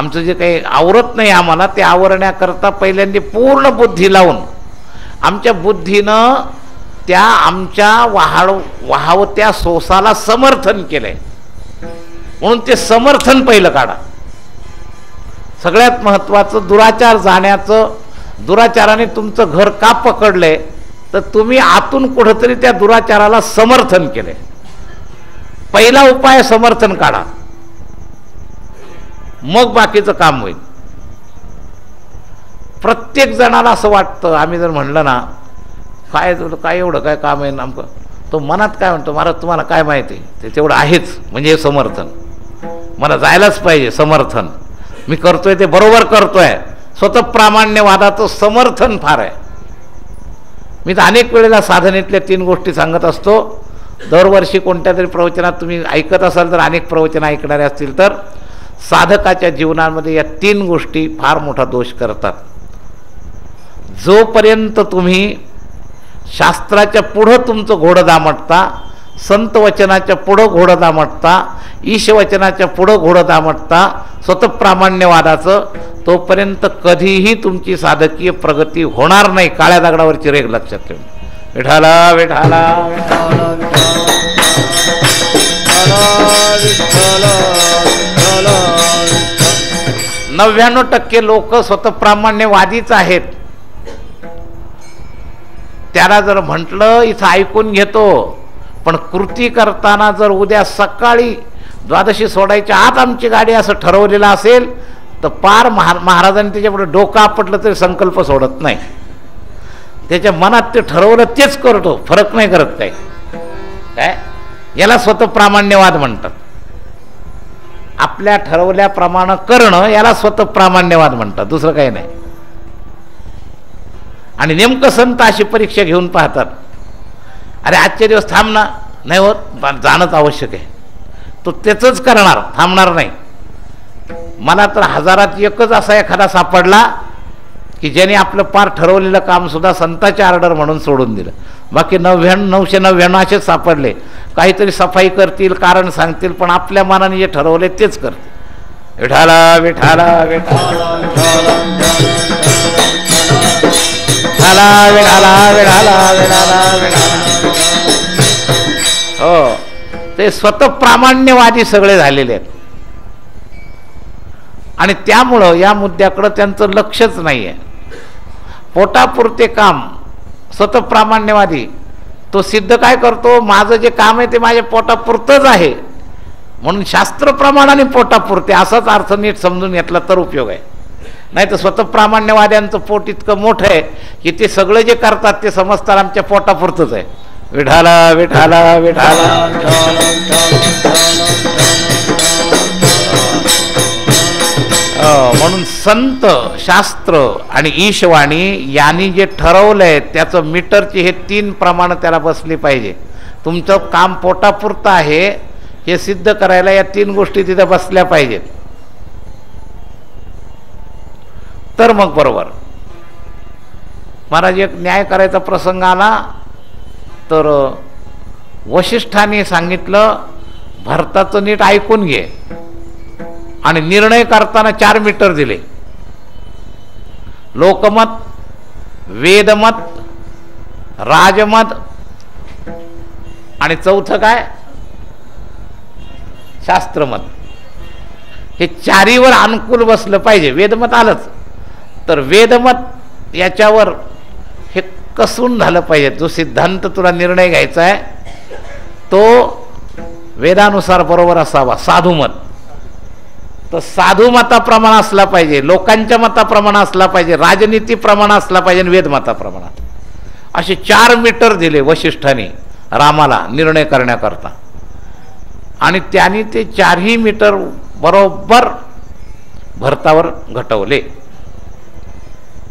आमचं जे काही आवरत नाही आम्हाला ते आवरण्याकरता पहिल्यांदा पूर्ण बुद्धी लावून आमच्या बुद्धीनं त्या आमच्या वाहवत्या सोसाला समर्थन केलंय, म्हणून ते समर्थन पहिलं काढा. सगळ्यात महत्त्वाचं दुराचार जाण्याचं. दुराचाराने तुमचं घर का पकडलंय तर तुम्ही आतून कुठंतरी त्या दुराचाराला समर्थन केलंय. पहिला उपाय समर्थन काढा, मग बाकीचं काम होईल. प्रत्येक जणाला असं वाटतं, आम्ही जर म्हणलं ना काय तुला काय एवढं काय काम आहे नेमकं, तो मनात काय म्हणतो, महाराज तुम्हाला काय माहिती आहे, ते तेवढं आहेच म्हणजे समर्थन. मला जायलाच पाहिजे समर्थन, मी करतोय ते बरोबर करतोय. स्वतः प्रामाण्यवादाचं समर्थन फार आहे. मी तर अनेक वेळेला साधनेतल्या 3 गोष्टी सांगत असतो. दरवर्षी कोणत्या तरी प्रवचनात तुम्ही ऐकत असाल तर, अनेक प्रवचन ऐकणारे असतील तर, साधकाच्या जीवनामध्ये या 3 गोष्टी फार मोठा दोष करतात. जोपर्यंत तुम्ही शास्त्राच्या पुढं तुमचं घोडं दामटता, संत वचनाच्या पुढं घोडं दामटता, ईशवचनाच्या पुढं घोडं दामटता स्वतः प्रामाण्यवादाचं, तोपर्यंत कधीही तुमची साधकीय प्रगती होणार नाही. काळ्या दगडावरची रेघ लक्षात ठेवून. विठाला विठाला 99% लोक स्वतः प्रामाण्यवादीच आहेत. त्याला जर म्हटलं इथं ऐकून घेतो, पण कृती करताना जर उद्या सकाळी द्वादशी सोडायच्या आत आमची गाडी असं ठरवलेलं असेल तर पार महाराजांनी त्याच्यापुढे डोकं आपटलं तरी संकल्प सोडत नाही. त्याच्या मनात ते ठरवलं तेच करतो, फरक नाही करत काय. काय याला स्वतः प्रामाण्यवाद म्हणतात. आपल्या ठरवल्याप्रमाणे करणं याला स्वतः प्रामाण्यवाद म्हणतात, दुसरं काही नाही. आणि नेमकं संत अशी परीक्षा घेऊन पाहतात, अरे आजचे दिवस थांब ना, नाही होत जाणंच आवश्यक आहे, तो त्याचंच करणार, थांबणार नाही. मला तर 1000त एकच असा एखादा सापडला की ज्याने आपलं पार ठरवलेलं काम सुद्धा संताची ऑर्डर म्हणून सोडून दिलं. बाकी 999 असेच सापडले, काहीतरी सफाई करतील, कारण सांगतील, पण आपल्या मनाने जे ठरवले तेच करतील. विठाला विठाला विठाला विठाला विठाला विठाला विठाला. हो, ते स्वतः प्रामाण्यवादी सगळे झालेले आहेत. आणि त्यामुळं या मुद्द्याकडं त्यांचं लक्षच नाही आहे. पोटापुरते काम स्वतः प्रामाण्यवादी तो सिद्ध काय करतो, माझं जे काम आहे ते माझ्या पोटापुरतंच आहे म्हणून शास्त्रप्रमाणाने पोटापुरते असाच अर्थ नीट समजून घेतला तर उपयोग आहे. नाही तर स्वतः प्रामाण्यवाद्यांचं पोट इतकं मोठं आहे की ते सगळे जे करतात ते समजतात आमच्या पोटापुरतंच आहे. विठाला विठाला विठाला. म्हणून संत, शास्त्र आणि ईशवाणी यांनी जे ठरवलंय त्याचं मीटरचे हे 3 प्रमाण त्याला बसली पाहिजे. तुमचं काम पोटापुरतं आहे हे सिद्ध करायला या 3 गोष्टी तिथे बसल्या पाहिजेत, तर मग बरोबर. महाराज एक न्याय करायचा प्रसंग आला तर वशिष्ठाने सांगितलं, भरताचं नीट ऐकून घे, आणि निर्णय करताना 4 मीटर दिले. लोकमत, वेदमत, राजमत आणि 4थं काय, शास्त्रमत. हे 4हीवर अनुकूल बसलं पाहिजे. वेदमत आलंच तर वेदमत याच्यावर हे कसून झालं पाहिजे. जो सिद्धांत तुला निर्णय घ्यायचा आहे तो वेदानुसार बरोबर असावा. साधुमत तर साधू मताप्रमाणे असला पाहिजे, लोकांच्या मताप्रमाणे असला पाहिजे, राजनीतीप्रमाणे असला पाहिजे, वेदमताप्रमाणात. असे 4 मीटर दिले वशिष्ठाने रामाला निर्णय करण्याकरता, आणि त्यांनी ते 4ही मीटर बरोबर भरतावर घटवले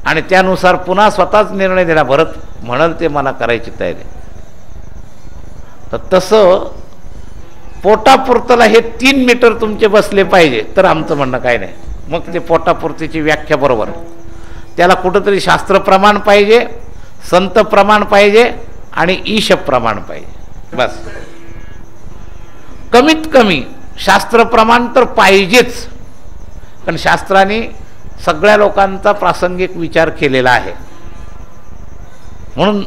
आणि त्यानुसार पुन्हा स्वतःच निर्णय दिला. भरत म्हणाल ते मला करायची तयारी. तर तसं पोटापुरतला हे 3 मीटर तुमचे बसले पाहिजे तर आमचं म्हणणं काय नाही. मग ते पोटापुरतीची व्याख्या बरोबर. त्याला कुठंतरी शास्त्र प्रमाण पाहिजे, संत प्रमाण पाहिजे आणि ईश प्रमाण पाहिजे. बस, कमीत कमी शास्त्र प्रमाण तर पाहिजेच. कारण शास्त्राने सगळ्या लोकांचा प्रासंगिक विचार केलेला आहे, म्हणून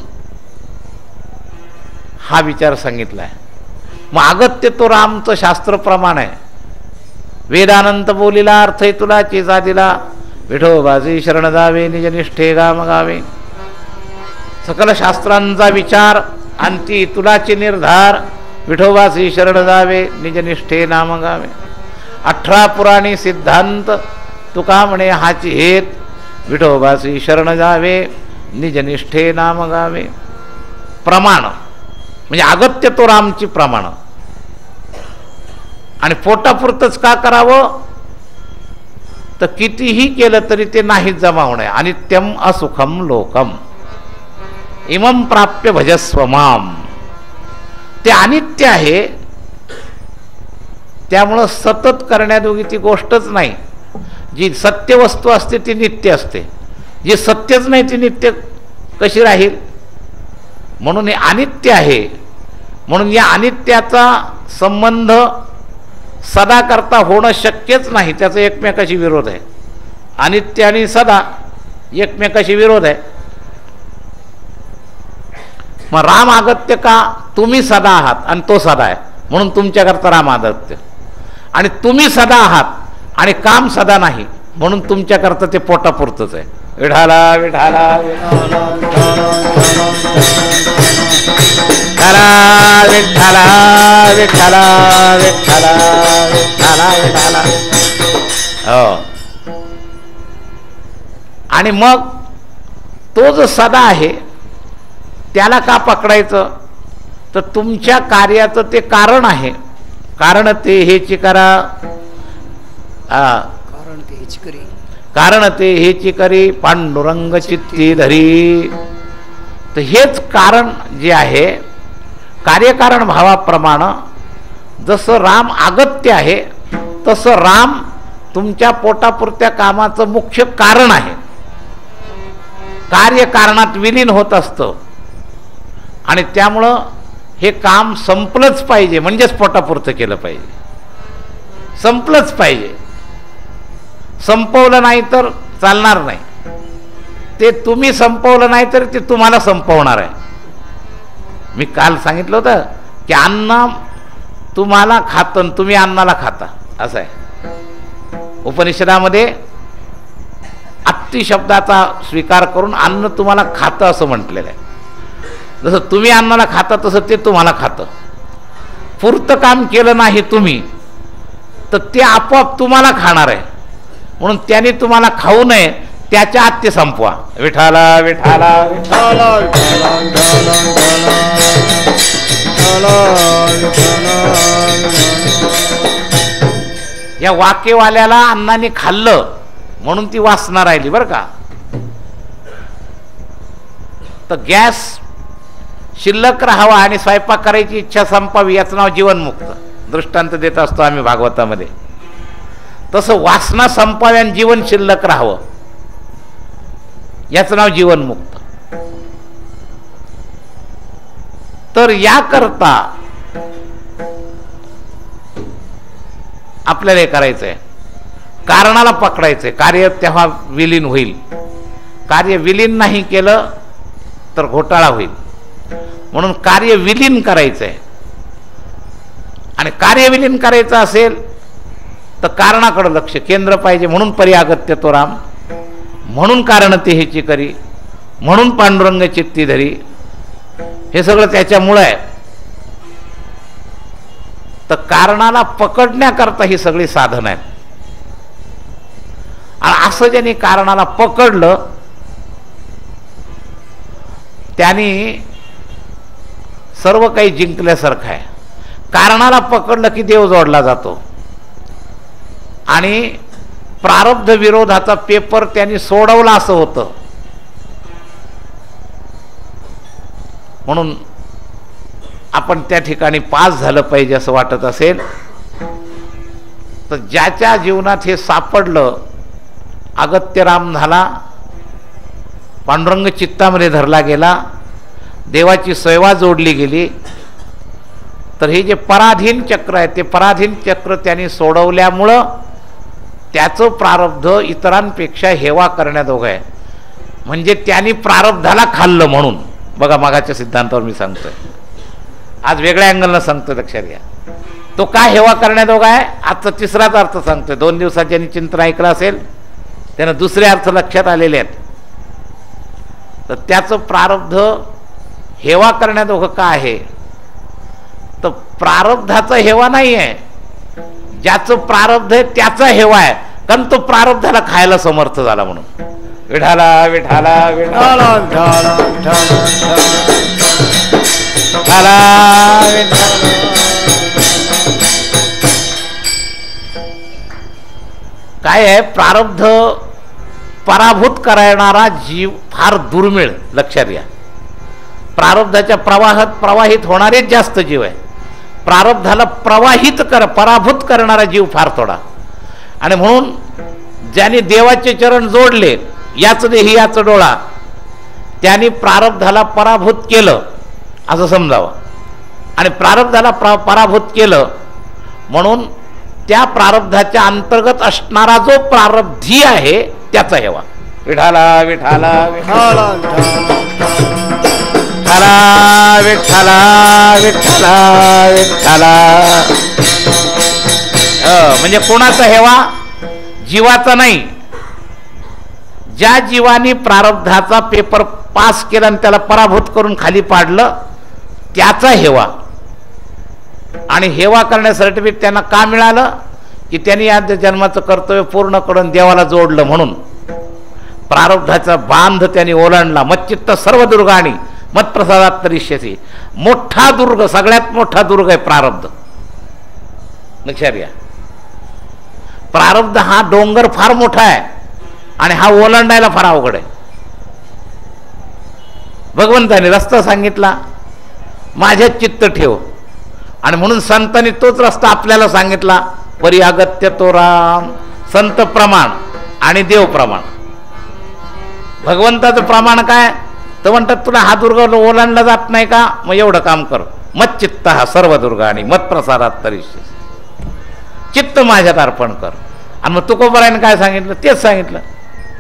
हा विचार सांगितला आहे. मग अगत्य तो रामचं शास्त्र प्रमाण आहे. वेदानंत बोलिला अर्थ तुला चेजा दिला, विठोबाजी शरण जावे निजनिष्ठे गाम गावे. सकल शास्त्रांचा विचार अंती तुलाचे निर्धार, विठोबासी शरण जावे निजनिष्ठे नाम गावे. 18 पुराणी सिद्धांत तुका म्हणे हाची हेत, विठोबासी शरण जावे निजनिष्ठे नाम गावे. प्रमाण म्हणजे अगत्य तो रामची प्रमाण. आणि पोटापुरतंच का करावं, तर कितीही केलं तरी ते नाहीच जमा होणे. अनित्यम असुखम लोकम इमम प्राप्य भजस्व माम. ते अनित्य आहे, त्यामुळं सतत करण्याजोगी ती गोष्टच नाही. जी सत्य वस्तू असते ती नित्य असते, जी सत्यच नाही ती नित्य कशी राहील. म्हणून हे अनित्य आहे. म्हणून या अनित्याचा संबंध सदा करता होणं शक्यच नाही. त्याचा एकमेकाशी विरोध आहे. अनित्य आणि सदा एकमेकाशी विरोध आहे. मग राम अगत्य का, तुम्ही सदा आहात आणि तो सदा आहे, म्हणून तुमच्याकरता राम अगत्य. आणि तुम्ही सदा आहात आणि काम सदा नाही, म्हणून तुमच्याकरता ते पोटापुरतंच आहे. विठाला विठाला विठाला विठाला विठाला विठाला विठाला विठाला. हो. आणि मग तो जो सदा आहे त्याला का पकडायचं, तर तुमच्या कार्याचं ते कारण आहे. कारण ते हेची करा, कारण ते हेची करी पांडुरंग चित्ती धरी. तर हेच कारण जे आहे, कार्यकारण भावाप्रमाणे जसं राम अगत्य आहे तसं राम तुमच्या पोटापुरत्या कामाचं मुख्य कारण आहे. कार्यकारणात विलीन होत असतं आणि त्यामुळं हे काम संपलंच पाहिजे, म्हणजेच पोटापुरतं केलं पाहिजे, संपलंच पाहिजे. संपवलं नाही तर चालणार नाही. ते तुम्ही संपवलं नाही तर ते तुम्हाला संपवणार आहे. मी काल सांगितलं होतं की अन्न तुम्हाला खातं, तुम्ही अन्नाला खाता, असं आहे. उपनिषदामध्ये अत्ति शब्दाचा स्वीकार करून अन्न तुम्हाला खातं असं म्हटलेलं आहे. जसं तुम्ही अन्नाला खाता तसं ते तुम्हाला खातं. पुरतं काम केलं नाही तुम्ही तर ते आपोआप तुम्हाला खाणार आहे. म्हणून त्याने तुम्हाला खाऊ नये, त्याच्या आत ते संपवा. विठाला विठाला विठाला या वाक्यवाल्याला अन्नाने खाल्लं म्हणून ती वासना राहिली बरं का. तर गॅस शिल्लक राहावा आणि स्वयंपाक करायची इच्छा संपावी, याचं नाव जीवनमुक्त. दृष्टांत देत असतो आम्ही भागवतामध्ये. तसं वासना संपावी आणि जीवन शिल्लक राहावं, याचं नाव जीवनमुक्त. तर याकरता आपल्याला हे करायचंय, कारणाला पकडायचंय. कार्य तेव्हा विलीन होईल. कार्य विलीन नाही केलं तर घोटाळा होईल. म्हणून कार्य विलीन करायचंय. आणि कार्य विलीन करायचं असेल तर कारणाकडे लक्ष केंद्र पाहिजे. म्हणून पर्यागत्य तो राम, म्हणून कारण ते हेची करी, म्हणून पांडुरंग चित्ती धरी. हे सगळं त्याच्यामुळे आहे. तर कारणाला पकडण्याकरता ही सगळी साधन आहेत. आणि असं ज्यांनी कारणाला पकडलं त्यांनी सर्व काही जिंकल्यासारखं आहे. कारणाला पकडलं की देव जोडला जातो. आणि प्रारब्ध विरोधाचा पेपर त्यांनी सोडवला असं होतं. म्हणून आपण त्या ठिकाणी पास झालं पाहिजे असं वाटत असेल तर ज्याच्या जीवनात हे सापडलं, अगत्य राम झाला, पांडुरंग चित्तामध्ये धरला गेला, देवाची सेवा जोडली गेली, तर हे जे पराधीन चक्र आहे ते पराधीन चक्र त्यांनी सोडवल्यामुळं त्याचं प्रारब्ध इतरांपेक्षा हेवा करण्याजोगं आहे. म्हणजे त्यांनी प्रारब्धाला खाल्लं म्हणून. बघा मागाच्या सिद्धांतावर मी सांगतोय, आज वेगळ्या अँगलनं सांगतोय, लक्षात घ्या. तो काय हेवा करण्याजोगा आहे आजचा तिसराच अर्थ सांगतोय. 2 दिवसात ज्यांनी चिंतन ऐकलं असेल त्यानं दुसरे अर्थ लक्षात आलेले आहेत. तर त्याचं प्रारब्ध हेवा करण्याजोगं का आहे, तर प्रारब्धाचा हेवा नाही आहे, ज्याचं प्रारब्ध आहे त्याचा हेवा आहे. कारण तो प्रारब्धाला खायला समर्थ झाला म्हणून. विठाला विठाला विठाला विठाला काय आहे, प्रारब्ध पराभूत करणारा जीव फार दुर्मिळ. लक्षात घ्या, प्रारब्धाच्या प्रवाहित होणारेच जास्त जीव आहे. प्रारब्धाला पराभूत करणारा जीव फार थोडा. आणि म्हणून ज्याने देवाचे चरण जोडले, याच देही याच डोळा, त्यांनी प्रारब्धाला पराभूत केलं असं समजावं. आणि प्रारब्धाला पराभूत केलं म्हणून त्या प्रारब्धाच्या अंतर्गत असणारा जो प्रारब्धी आहे त्याचा हेवा. विठाला विठाला विठाला विठाला विठाला विठाला. म्हणजे कोणाचा हेवा, जीवाचा नाही. ज्या जीवाने प्रारब्धाचा पेपर पास केला आणि त्याला पराभूत करून खाली पाडलं त्याचा हेवा. आणि हेवा करण्या सर्टिफिकेट त्यांना का मिळालं, की त्यांनी या जन्माचं कर्तव्य पूर्ण करून देवाला जोडलं म्हणून. प्रारब्धाचा बांध त्यांनी ओलांडला. मच्चित्त सर्व दुर्गाणी मत्प्रसादात तरिष्यसी. मोठा दुर्ग, सगळ्यात मोठा दुर्ग आहे प्रारब्ध. लक्षात घ्या, प्रारब्ध हा डोंगर फार मोठा आहे आणि हा ओलांडायला फार अवघड आहे. भगवंताने रस्ता सांगितला, माझ्यात चित्त ठेव. आणि म्हणून संतांनी तोच रस्ता आपल्याला सांगितला, परिअगत्य तो राम. संत प्रमाण आणि देव प्रमाण. भगवंताचं प्रमाण काय, तर म्हणतात तुला हा दुर्ग ओलांडला जात नाही का, मग एवढं काम कर. मच्चित्त हा सर्व दुर्गाणी मत्प्रसादात तरिष्यसी. चित्त माझ्यात अर्पण कर. आणि मग तुकोबरायने काय सांगितलं, तेच सांगितलं,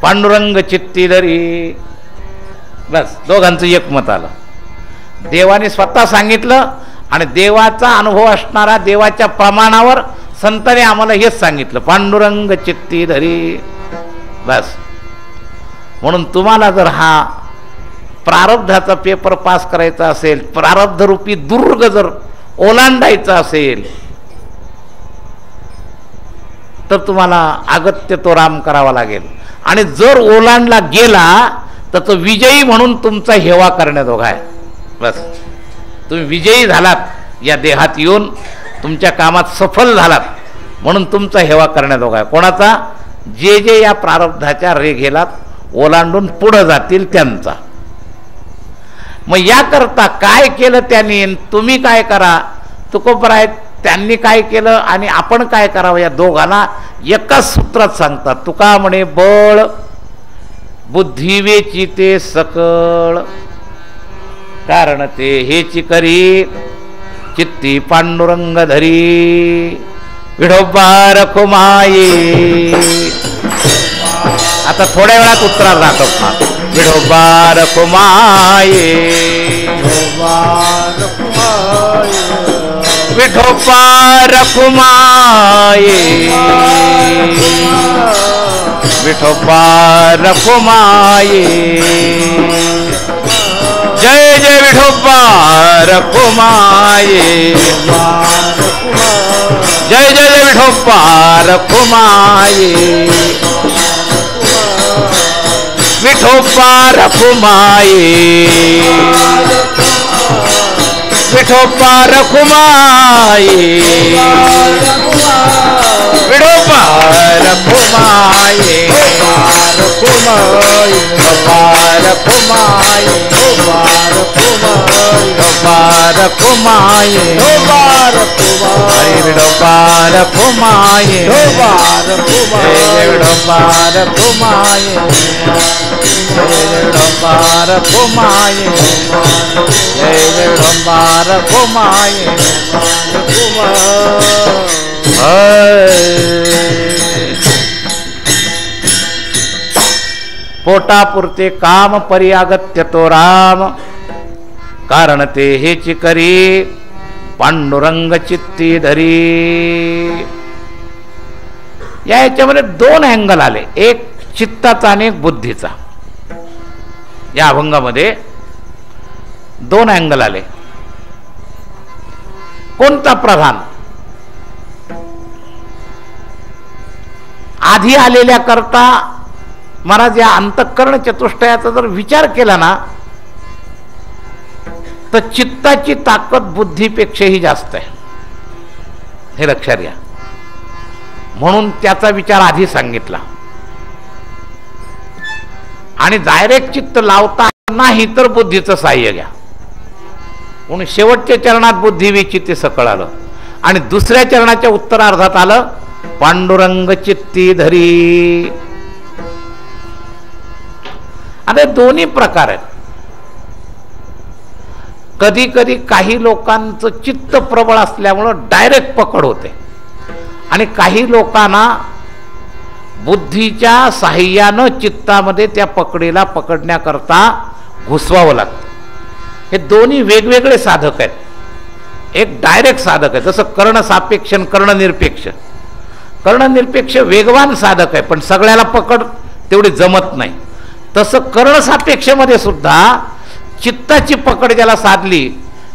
पांडुरंग चित्ती धरी. बस दोघांचं एकमत आलं. देवाने स्वतः सांगितलं आणि देवाचा अनुभव असणारा देवाच्या प्रमाणावर संतांनी आम्हाला हेच सांगितलं, पांडुरंग चित्ती धरी. बस. म्हणून तुम्हाला जर हा प्रारब्धाचा पेपर पास करायचा असेल, प्रारब्धरूपी दुर्ग जर ओलांडायचा असेल, तर तुम्हाला अगत्य तो राम करावा लागेल. आणि जर ओलांडला गेला तर तो विजयी म्हणून तुमचा हेवा करण्याजोगा आहे. बस, तुम्ही विजयी झालात, या देहात येऊन तुमच्या कामात सफल झालात म्हणून तुमचा हेवा करण्याजोगा आहे. कोणाचा, जे जे या प्रारब्धाच्या रेघेला ओलांडून पुढे जातील त्यांचा. मग याकरता काय केलं त्यांनी, तुम्ही काय करा. तुकोबराय त्यांनी काय केलं आणि आपण काय करावं, या दोघांना एकाच सूत्रात सांगतात. तुका म्हणे, बळ बुद्धी वेची ते सकळ, कारण ते हेची करी चित्ती पांडुरंग धरी. विठोबा रखुमाई. आता थोड्या वेळात उत्तरात राहतो. विठोबा रखुमाई, विठोबा रखुमाई, विठोबा रखुमाई. जय जय विठोबा रखुमाई. जय जय जय विठोबा रखुमाई. विठोबा रखुमाई. विठोबा रखुमाई. विठोबा रखुमाई. विठोबा रखुमाई. विठोबा रखुमाई. विठोबा रखुमाई. विठोबा रखुमाई. विठोबा रखुमाई. विठोबा रखुमाई. पोटापुरते काम परियागत्य तो राम, कारण ते हेची करी पांडुरंग चित्ती धरी. या याच्यामध्ये दोन अँगल आले, एक चित्ताचा आणि एक बुद्धीचा. या अभंगामध्ये दोन अँगल आले. कोणता प्रधान? आधी आलेल्या करता महाराज या अंतःकरण चतुष्टयाचा जर विचार केला ना, तर चित्ताची ताकद बुद्धीपेक्षाही जास्त आहे, हे लक्षात घ्या. म्हणून त्याचा विचार आधी सांगितला. आणि डायरेक्ट चित्त लावता नाही तर बुद्धीचं सहाय्य घ्या. म्हणून शेवटच्या चरणात बुद्धी विचित्ती सकळ आलं आणि दुसऱ्या चरणाच्या उत्तरार्धात आलं पांडुरंग चित्ती धरी. आता दोन्ही प्रकार आहेत. कधी कधी काही लोकांचं चित्त प्रबळ असल्यामुळं डायरेक्ट पकड होते आणि काही लोकांना बुद्धीच्या साह्यानं चित्तामध्ये त्या पकडीला पकडण्याकरता घुसवावं लागतं. हे दोन्ही वेगवेगळे साधक आहेत. एक डायरेक्ट साधक आहे, जसं कर्णसापेक्ष आणि कर्णनिरपेक्ष. कर्णनिरपेक्ष वेगवान साधक आहे, पण सगळ्याला पकड तेवढी जमत नाही. तसं कर्णसापेक्षमध्ये सुद्धा चित्ताची पकड ज्याला साधली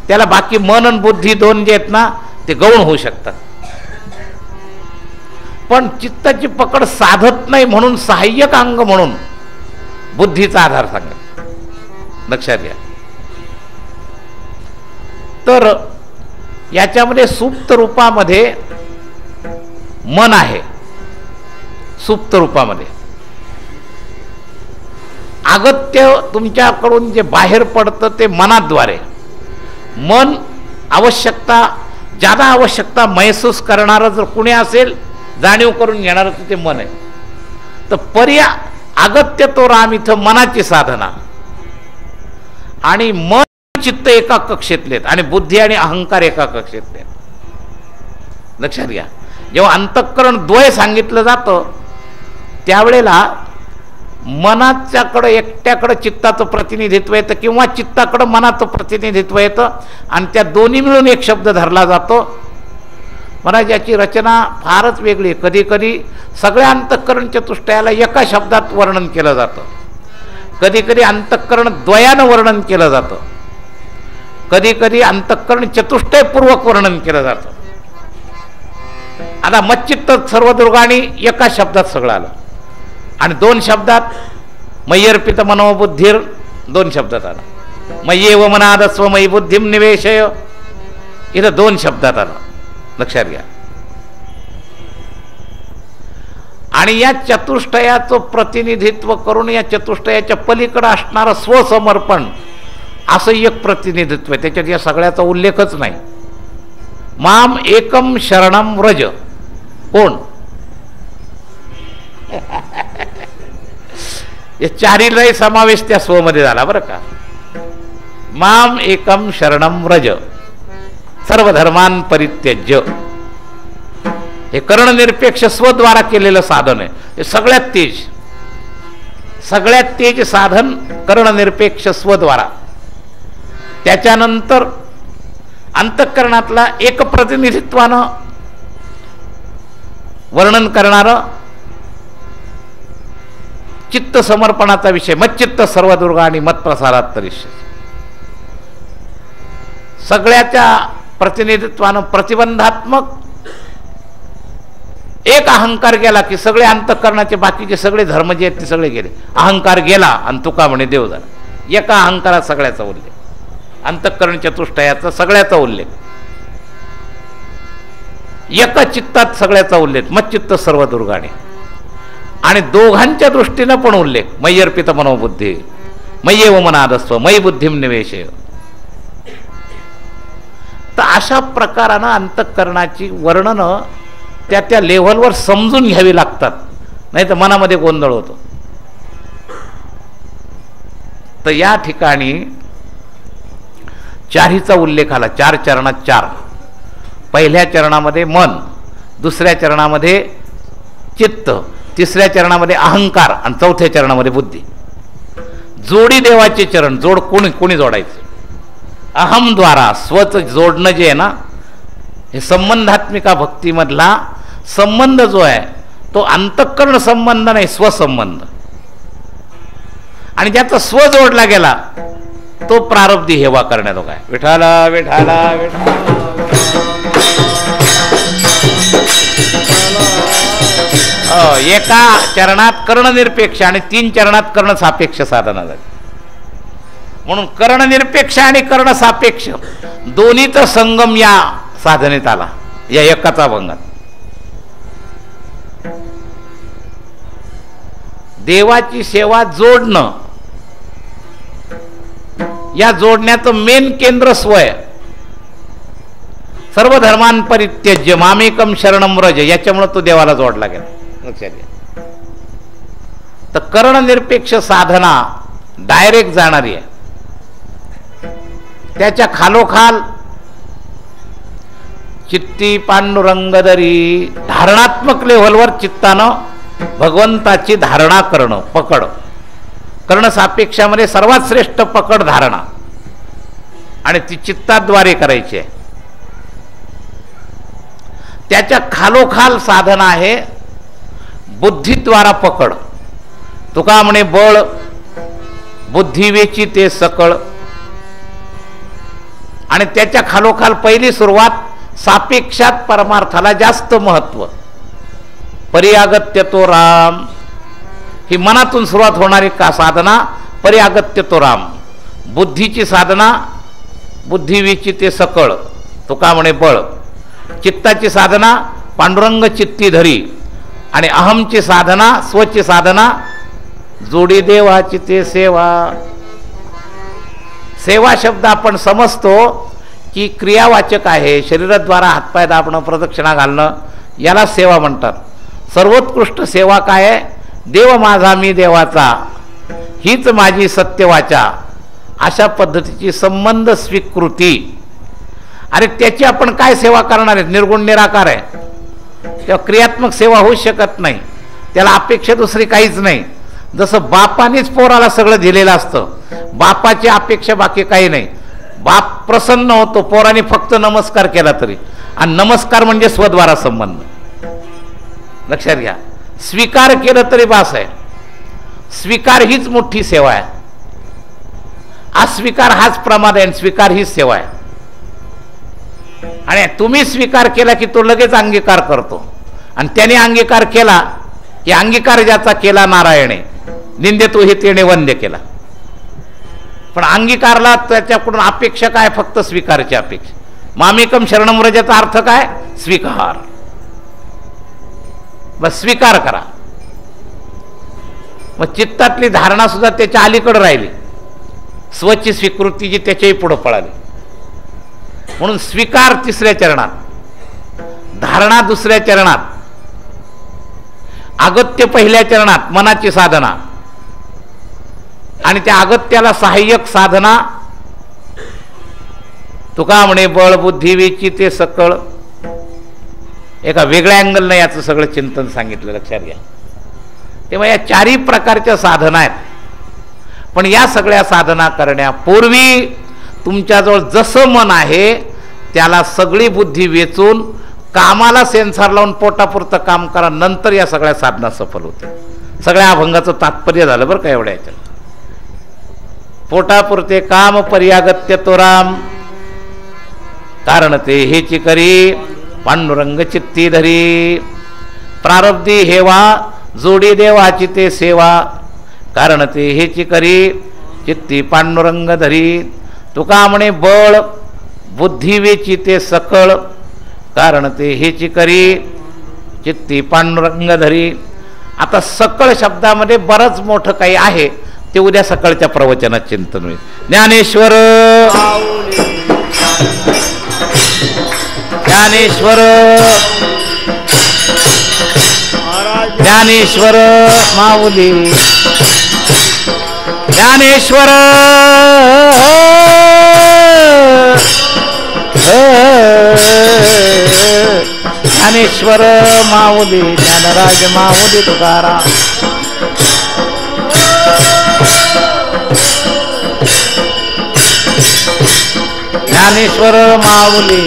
त्याला बाकी मन आणि बुद्धी दोन जे आहेत ना ते गौण होऊ शकतात. पण चित्ताची पकड साधत नाही म्हणून सहाय्यक अंग म्हणून बुद्धीचा आधार सांगा, लक्षात घ्या. तर याच्यामध्ये सुप्त रूपामध्ये मन आहे. सुप्त रूपामध्ये अगत्य तुमच्याकडून जे बाहेर पडतं ते मनाद्वारे. मन आवश्यकता ज्यादा आवश्यकता महसूस करणारं जर कुणी असेल, जाणीव करून घेणारं ते मन आहे. तर अगत्य तो राम इथं मनाची साधना आणि मन चित्त एका कक्षेतलेत आणि बुद्धी आणि अहंकार एका कक्षेतले. लक्षात घ्या. जेव्हा अंतःकरण द्वय सांगितलं जातं त्यावेळेला मनाच्याकडं एकट्याकडं चित्ताचं प्रतिनिधित्व येतं किंवा चित्ताकडं मनाचं प्रतिनिधित्व येतं आणि त्या दोन्ही मिळून एक शब्द धरला जातो. महाराज याची रचना फारच वेगळी. कधी कधी सगळ्या अंतःकरण चतुष्टयाला एका शब्दात वर्णन केलं जातं, कधी कधी अंतःकरण द्वयानं वर्णन केलं जातं, कधी कधी अंतःकरण चतुष्टयपूर्वक वर्णन केलं जातं. आता मच्चित्त सर्व दुर्गाणी एका शब्दात सगळं आलं आणि दोन शब्दात मय्यर्पित मनोबुद्धीर दोन शब्दात आलं. मय्येव मनादस्व मयी बुद्धिम निवेशय इथं दोन शब्दात आलं, लक्षात घ्या. आणि या चतुष्टयाचं प्रतिनिधित्व करून या चतुष्टयाच्या पलीकडे असणारं स्वसमर्पण असं एक प्रतिनिधित्व आहे. त्याच्यात या सगळ्याचा उल्लेखच नाही. माम एकम शरणम व्रज. कोण? या चारीलाही समावेश त्या स्वमध्ये झाला बरं का. माम एकम शरणम व्रज सर्व धर्मान परित्यज्य. हे कर्णनिरपेक्ष स्वद्वारा केलेलं साधन आहे. हे सगळ्यात तेज साधन कर्णनिरपेक्ष स्वद्वारा. त्याच्यानंतर अंतःकरणातला एक प्रतिनिधित्वानं वर्णन करणारं चित्त समर्पणाचा विषय. मच्चित्त सर्व दुर्गा आणि मत्प्रसारात तरिष्य. सगळ्याच्या प्रतिनिधित्वानं प्रतिबंधात्मक एक अहंकार गेला की सगळे अंतःकरणाचे बाकीचे सगळे धर्म जे आहेत ते सगळे गेले. अहंकार गेला आणि तुका म्हणे देव झाला. एका अहंकारात सगळ्याचा उल्लेख, अंतःकरण चतुष्टयाचा सगळ्याचा उल्लेख, एका चित्तात सगळ्याचा उल्लेख. मच्चित्त सर्व दुर्गाणी आणि दोघांच्या दृष्टीनं पण उल्लेख. मय्यर्पित मनोबुद्धी मय्येव मनादस्व मयी बुद्धिम निवेशय. तर अशा प्रकारानं अंतःकरणाची वर्णनं त्या त्या लेव्हलवर समजून घ्यावी लागतात, नाही तर मनामध्ये गोंधळ होतो. तर या ठिकाणी चारीचा उल्लेख आला. 4 चरणात 4. पहिल्या चरणामध्ये मन, दुसऱ्या चरणामध्ये चित्त, तिसऱ्या चरणामध्ये अहंकार आणि चौथ्या चरणामध्ये बुद्धी. जोडी देवाचे चरण. जोड कोणी जोडायचं? अहमद्वारा स्वच जोडणं जे आहे ना, हे संबंधात्मिका भक्तीमधला संबंध जो आहे तो अंतःकरण संबंध नाही, स्वसंबंध. आणि ज्याचा स्व जोडला गेला तो प्रारब्धी हेवा करण्यात काय. विठाला विठाला विठाला. एका चरणात कर्णनिरपेक्ष आणि 3 चरणात कर्णसापेक्ष साधना झाली. म्हणून कर्णनिरपेक्ष आणि कर्णसापेक्ष दोन्हीचा संगम या साधनेत आला, या एकाचा अभंगात. देवाची सेवा जोडणं, या जोडण्याचं मेन केंद्र स्वय. सर्व धर्मान परित्यज्य मामेकम शरणम व्रज, याच्यामुळे तो देवाला जोडला गेला. लक्षात घ्या. तर कर्णनिरपेक्ष साधना डायरेक्ट जाणारी आहे. त्याच्या खालोखाल चित्ती पांडुरंगदरी, धारणात्मक लेव्हलवर चित्तानं भगवंताची धारणा करणं, पकड. कर्णसापेक्षामध्ये सर्वात श्रेष्ठ पकड धारणा, आणि ती चित्ताद्वारे करायची आहे. त्याच्या खालोखाल साधना आहे बुद्धीद्वारा पकड. तुका म्हणे बळ बुद्धी वेची ते सकळ. आणि त्याच्या खालोखाल पहिली सुरुवात सापेक्षात परमार्थाला जास्त महत्व. परियागत्य तो राम, ही मनातून सुरुवात होणारी का साधना परियागत्य तो राम. बुद्धीची साधना बुद्धिवीची ते सकळ, तुका म्हणे बळ. चित्ताची साधना पांडुरंग चित्ती धरी. आणि अहमची साधना स्वची साधना जोडी देवाची ते सेवा. सेवा शब्द आपण समजतो की क्रियावाचक आहे. शरीराद्वारा हातपाय दाबणं, प्रदक्षिणा घालणं, याला सेवा म्हणतात. सर्वोत्कृष्ट सेवा काय आहे? देव माझा मी देवाचा, हीच माझी सत्यवाचा, अशा पद्धतीची संबंध स्वीकृती. अरे त्याची आपण काय सेवा करणार आहे? निर्गुण निराकार आहे, तेव्हा क्रियात्मक सेवा होऊ शकत नाही. त्याला अपेक्षा दुसरी काहीच नाही. जसं बापानेच पोराला सगळं दिलेलं असतं, बापाची अपेक्षा बाकी काही नाही. बाप प्रसन्न होतो पोराने फक्त नमस्कार केला तरी, आणि नमस्कार म्हणजे स्वद्वारा संबंध. लक्षात घ्या. स्वीकार केलं तरी बास आहे. स्वीकार हीच मोठी सेवा आहे. अस्वीकार हाच प्रमाद आहे, स्वीकार हीच सेवा आहे. आणि तुम्ही स्वीकार केला की तो लगेच अंगीकार करतो, आणि त्याने अंगीकार केला की अंगीकार ज्याचा केला नारायणे, निंदे तो हे तेने वंद्य केला. पण अंगीकारला त्याच्याकडून अपेक्षा काय? फक्त स्वीकारची अपेक्षा. मामेकम शरणम व्रजाचा अर्थ काय? स्वीकार. बस स्वीकार करा. मग चित्तातली धारणा सुद्धा त्याच्या अलीकडे राहिली, स्वची स्वीकृती जी त्याच्याही पुढे पळाली. म्हणून स्वीकार तिसऱ्या चरणात, धारणा दुसऱ्या चरणात, अगत्य पहिल्या चरणात मनाची साधना, आणि त्या अगत्याला सहाय्यक साधना तुका म्हणे बळ बुद्धी वेची ते सकळ. एका वेगळ्या अँगलनं याचं सगळं चिंतन सांगितलं. लक्षात घ्या. तेव्हा या 4ही प्रकारच्या साधना आहेत. पण या सगळ्या साधना करण्यापूर्वी तुमच्याजवळ जसं मन आहे त्याला सगळी बुद्धी वेचून कामाला सेन्सर लावून पोटापुरतं काम करा, नंतर या सगळ्या साधना सफल होते. सगळ्या अभंगाचं तात्पर्य झालं बरं का एवढ्या याच्यात. पोटापुरते काम पर्यागत्य तो राम, कारण ते हेची करी पांडुरंग चित्ती धरी. प्रारब्धी हेवा जोडी देवाची ते सेवा, कारण ते हेची करी चित्ती पांडुरंग धरी. तुका म्हणे बळ बुद्धी वेची ते सकळ, कारण ते हेची करी चित्ती पांडुरंग धरी. आता सकळ शब्दामध्ये बरंच मोठं काही आहे, ते उद्या सकाळच्या प्रवचनात चिंतन होईल. ज्ञानेश्वर ज्ञानेश्वर ज्ञानेश्वर माऊली ज्ञानेश्वर ज्ञानेश्वर माऊली ज्ञानराज माऊली तुकाराम. ज्ञानेश्वर माऊली,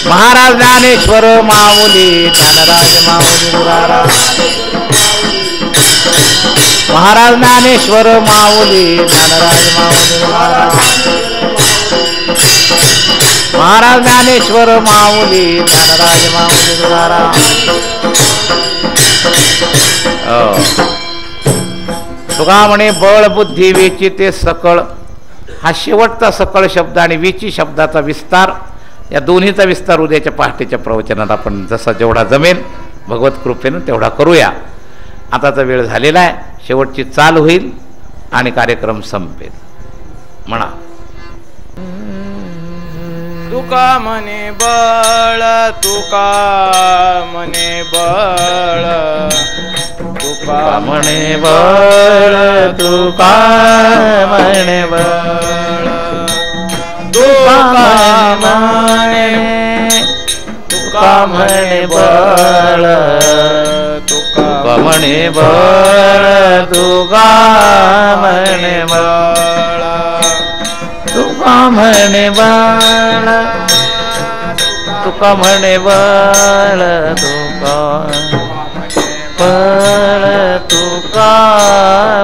महाराज ज्ञानेश्वर माऊली, ज्ञानराज माऊली तुकाराम, महाराज ज्ञानेश्वर माऊली, ज्ञानराज माऊली तुकाराम, महाराज ज्ञानेश्वर माऊली, ज्ञानराज माऊली तुकाराम. तुका म्हणे बळ बुद्धी वेची ते सकळ, हा शेवटचा सकळ शब्द आणि वेची शब्दाचा विस्तार, या दोन्हीचा विस्तार उद्याच्या पहाटेच्या प्रवचनात आपण जसा जेवढा जमेल भगवत कृपेनं तेवढा करूया. आताचा वेळ झालेला आहे, शेवटची चाल होईल आणि कार्यक्रम संपेल. म्हणा. तुका म्हणे बळ, तुका म्हणे बळ, तुका म्हणे बळ, तुका म्हणे बळ, तुका म्हणे, तुका म्हणे बळ, तुका म्हणे बळ, तुका म्हणे बळ, तुका म्हणे बळ, तुका म्हणे बळ, तुका बळ, तुका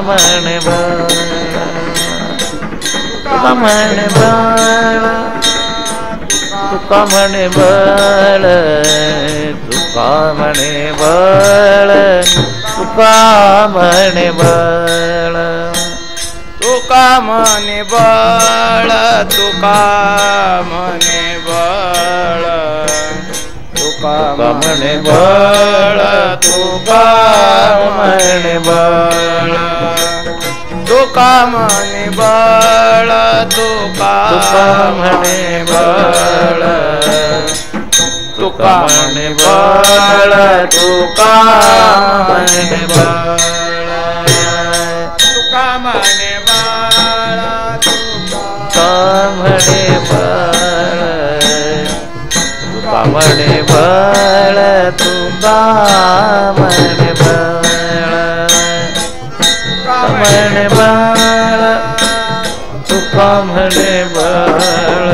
म्हणे बळ, तुका म्हणे बळ, तुका म्हणे बळ, तुका म्हणे बळ, तुका म्हणे बळ, तुका म्हणे बळ, तुका म्हणे बळ, तुका म्हणे बळ, तुका म्हणे बळ, तुका म्हणे बळ, तुका म्हणे बळ, तुका म्हणे बळ, तुका म्हणे बळ, तुका म्हणे बळ, तुका म्हणे बळ, तुका म्हणे बळ, तुका म्हणे बळ, म्हणे बळ, तुका म्हणे बळ,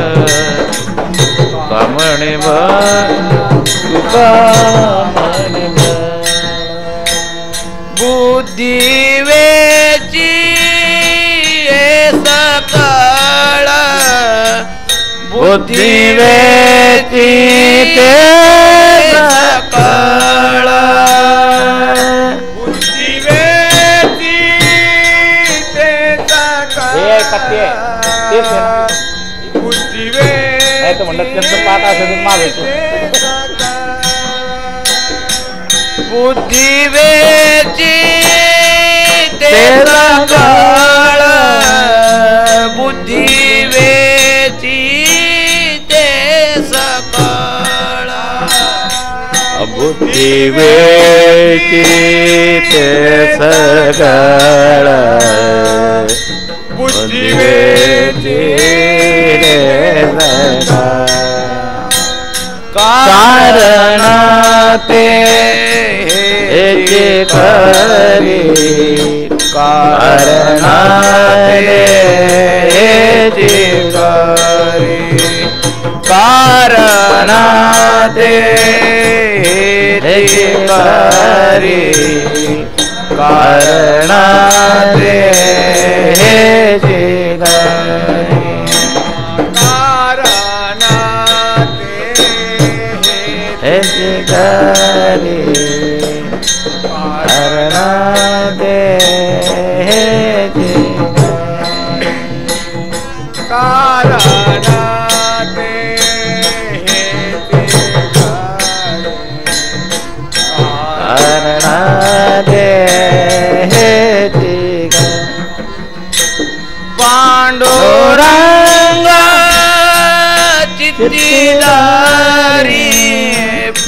तुका म्हणे बळ, तुका म्हणे बळ. बुद्धी वेची सकळ, बुद्धी वेची ते सकळ, बुद्धी वेची ते सकळ, बुद्धी वेची म्हणलं त्यांचं पाठ असेल मागायचं. बुद्धी वेची ते सकळ, बुद्धी वेची ते सकळ, बुद्धी वेची ते सकळ, बुद्धी वेची ते सकळ, कारण ते हेचे खरे, कारण हेचे खरे, कारण ते हेचे खरे, कारण ते हेचे खरे, कारण हेचे खरे, कारण ते हेचे खरे, कारण पांडुरंग चित्तीदारी,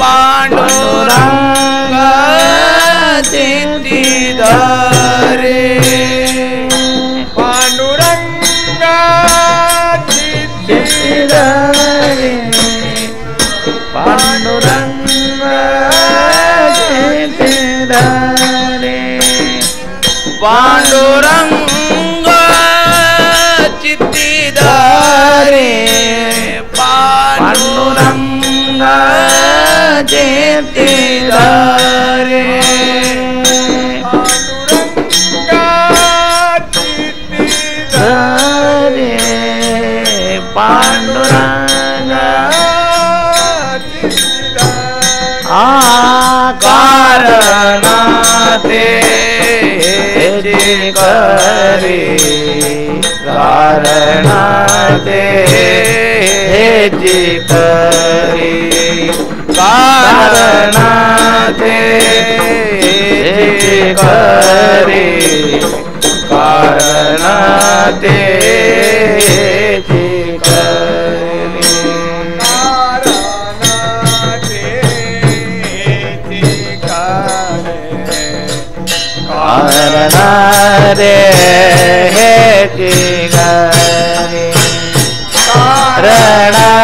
पांडुरंग चित्तीदारी, पांडुरंग चित्तीदारी, पांडुरंग चित्तीदारी, पांडुरंग चित्तीदारी, धारे धारे पांडुरंगा कारणाते करी कारणाते करी कारणाते करी कारणाते रे हे चिगारे कारणाते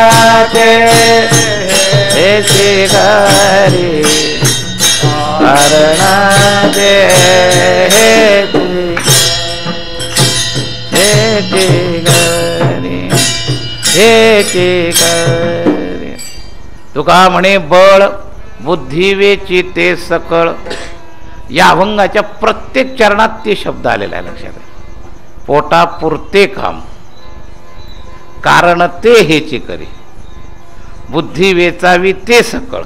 हे चिगारे कारणाते हे चिगारे हे चिगारे तुका म्हणे बळ बुद्धी वेची ते सकळ या अभंगाच्या प्रत्येक चरणात ते शब्द आलेला आहे लक्षात आहे. पोटा पुरते काम कारण ते हेची करी बुद्धी वेचावी ते सकळ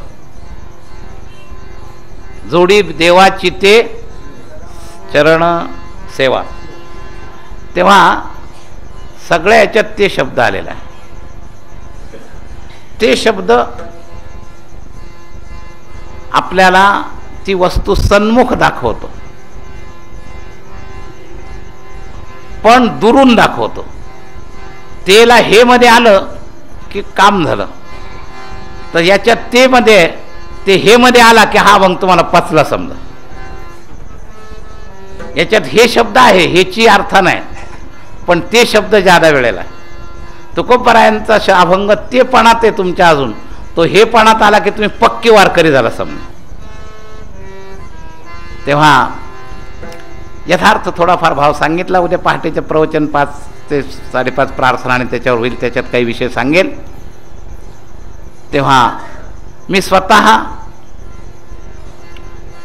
जोडी देवाची ते चरण सेवा. तेव्हा सगळ्या याच्यात ते शब्द आलेला आहे. ते शब्द आपल्याला ती वस्तू सन्मुख दाखवतो पण दुरून दाखवतो. तेला हे मध्ये आलं की काम झालं तर याच्यात ते मध्ये ते हे मध्ये आला की हा मग तुम्हाला पचला समजा. याच्यात हे शब्द आहे हेची अर्थ नाही पण ते शब्द ज्यादा वेळेला तुकोबरायांचा अभंग ते पणात आहे तुमच्या अजून तो हे पणात आला की तुम्ही पक्की वारकरी झाला समजा. तेव्हा यथार्थ थोडाफार भाव सांगितला. उद्या पहाटेचे प्रवचन 5 ते 5:30 प्रार्थना आणि त्याच्यावर होईल. त्याच्यात काही विषय सांगेल. तेव्हा मी स्वतः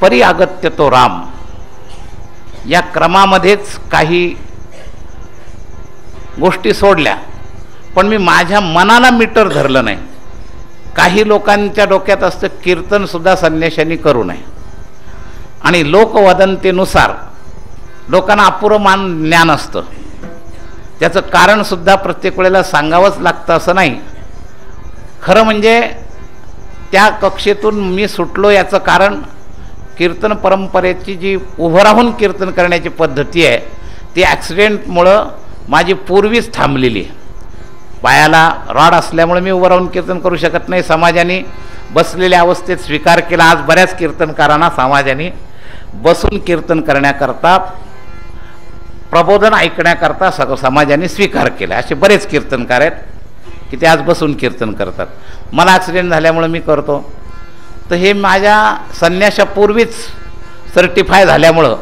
परी अगत्य तो राम या क्रमामध्येच काही गोष्टी सोडल्या पण मी माझ्या मनाला मीटर धरलं नाही. काही लोकांच्या डोक्यात असतं कीर्तन सुद्धा संन्याशांनी करू नये आणि लोकवदंतेनुसार लोकांना अपुरं ज्ञान असतं. त्याचं कारणसुद्धा प्रत्येक वेळेला सांगावंच लागतं असं नाही. खरं म्हणजे त्या कक्षेतून मी सुटलो याचं कारण कीर्तन परंपरेची जी उभं राहून कीर्तन करण्याची पद्धती आहे ती ॲक्सिडेंटमुळं माझी पूर्वीच थांबलेली आहे. पायाला रॉड असल्यामुळे मी उभं राहून कीर्तन करू शकत नाही. समाजाने बसलेल्या अवस्थेत स्वीकार केला. आज बऱ्याच कीर्तनकारांना समाजाने बसून कीर्तन करण्याकरता प्रबोधन ऐकण्याकरता समाजाने स्वीकार केला. असे बरेच कीर्तनकार आहेत की ते आज बसून कीर्तन करतात. मला ॲक्सिडेंट झाल्यामुळे मी करतो तर हे माझ्या संन्यासापूर्वीच सर्टिफाय झाल्यामुळं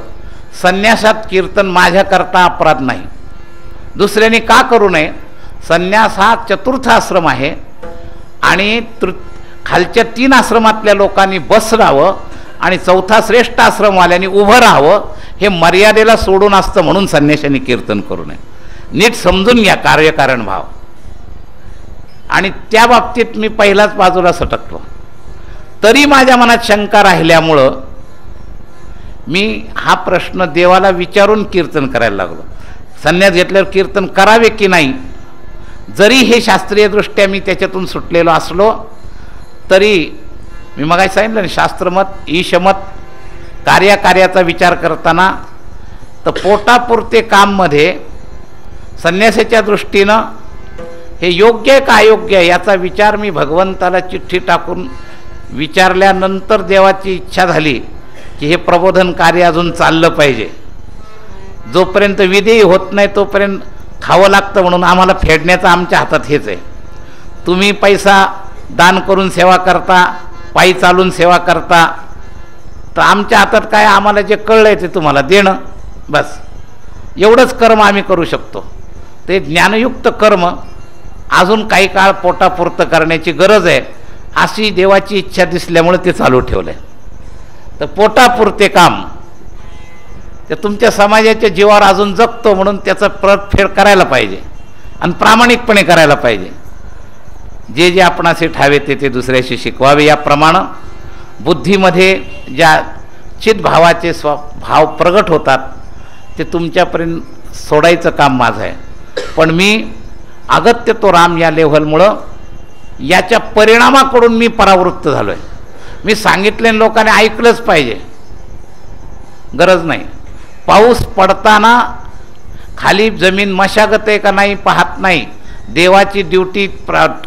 संन्यासात कीर्तन माझ्याकरता अपराध नाही. दुसऱ्याने का करू नये. संन्यास हा चतुर्थ आश्रम आहे आणि खालच्या 3 आश्रमातल्या लोकांनी बस राहावं आणि चौथा श्रेष्ठ आश्रमवाल्यांनी उभं राहावं हे मर्यादेला सोडून असतं म्हणून संन्याशांनी कीर्तन करू नये. नीट समजून घ्या कार्यकारण भाव. आणि त्या बाबतीत मी पहिलाच बाजूला सटकलो. तरी माझ्या मनात शंका राहिल्यामुळं मी हा प्रश्न देवाला विचारून कीर्तन करायला लागलो. संन्यास घेतल्यावर कीर्तन करावे की नाही. जरी हे शास्त्रीयदृष्ट्या मी त्याच्यातून सुटलेलो असलो तरी मी मगाशी सांगितलं ना शास्त्रमत ईशमत कार्याचा विचार करताना तर पोटापुरते काममध्ये संन्यासाच्या दृष्टीनं हे योग्य आहे का अयोग्य आहे याचा विचार मी भगवंताला चिठ्ठी टाकून विचारल्यानंतर देवाची इच्छा झाली की हे प्रबोधन कार्य अजून चाललं पाहिजे. जोपर्यंत विधी होत नाही तोपर्यंत खावं लागतं म्हणून आम्हाला फेडण्याचं आमच्या हातात हेच आहे. तुम्ही पैसा दान करून सेवा करता पायी चालून सेवा करता तर आमच्या हातात काय आम्हाला जे कळलंय ते तुम्हाला देणं बस एवढंच कर्म आम्ही करू शकतो. ते ज्ञानयुक्त कर्म अजून काही काळ पोटापुरतं करण्याची गरज आहे. अशी देवाची इच्छा दिसल्यामुळे ते चालू ठेवलंय. तर पोटापुरते काम ते तुमच्या समाजाच्या जीवावर अजून जगतो म्हणून त्याचा परतफेड करायला पाहिजे आणि प्रामाणिकपणे करायला पाहिजे. जे जे आपणाशी ठावे ते दुसऱ्याशी शिकवावे. याप्रमाणे बुद्धीमध्ये ज्या चितभावाचे भाव प्रगट होतात ते तुमच्यापर्यंत सोडायचं काम माझं आहे. पण मी अगत्य तो राम या लेव्हलमुळं याच्या परिणामाकडून मी परावृत्त झालो आहे. मी सांगितले लोकांनी ऐकलंच पाहिजे, गरज नाही. पाऊस पडताना खाली जमीन मशागत आहे का नाही पाहत नाही, देवाची ड्युटी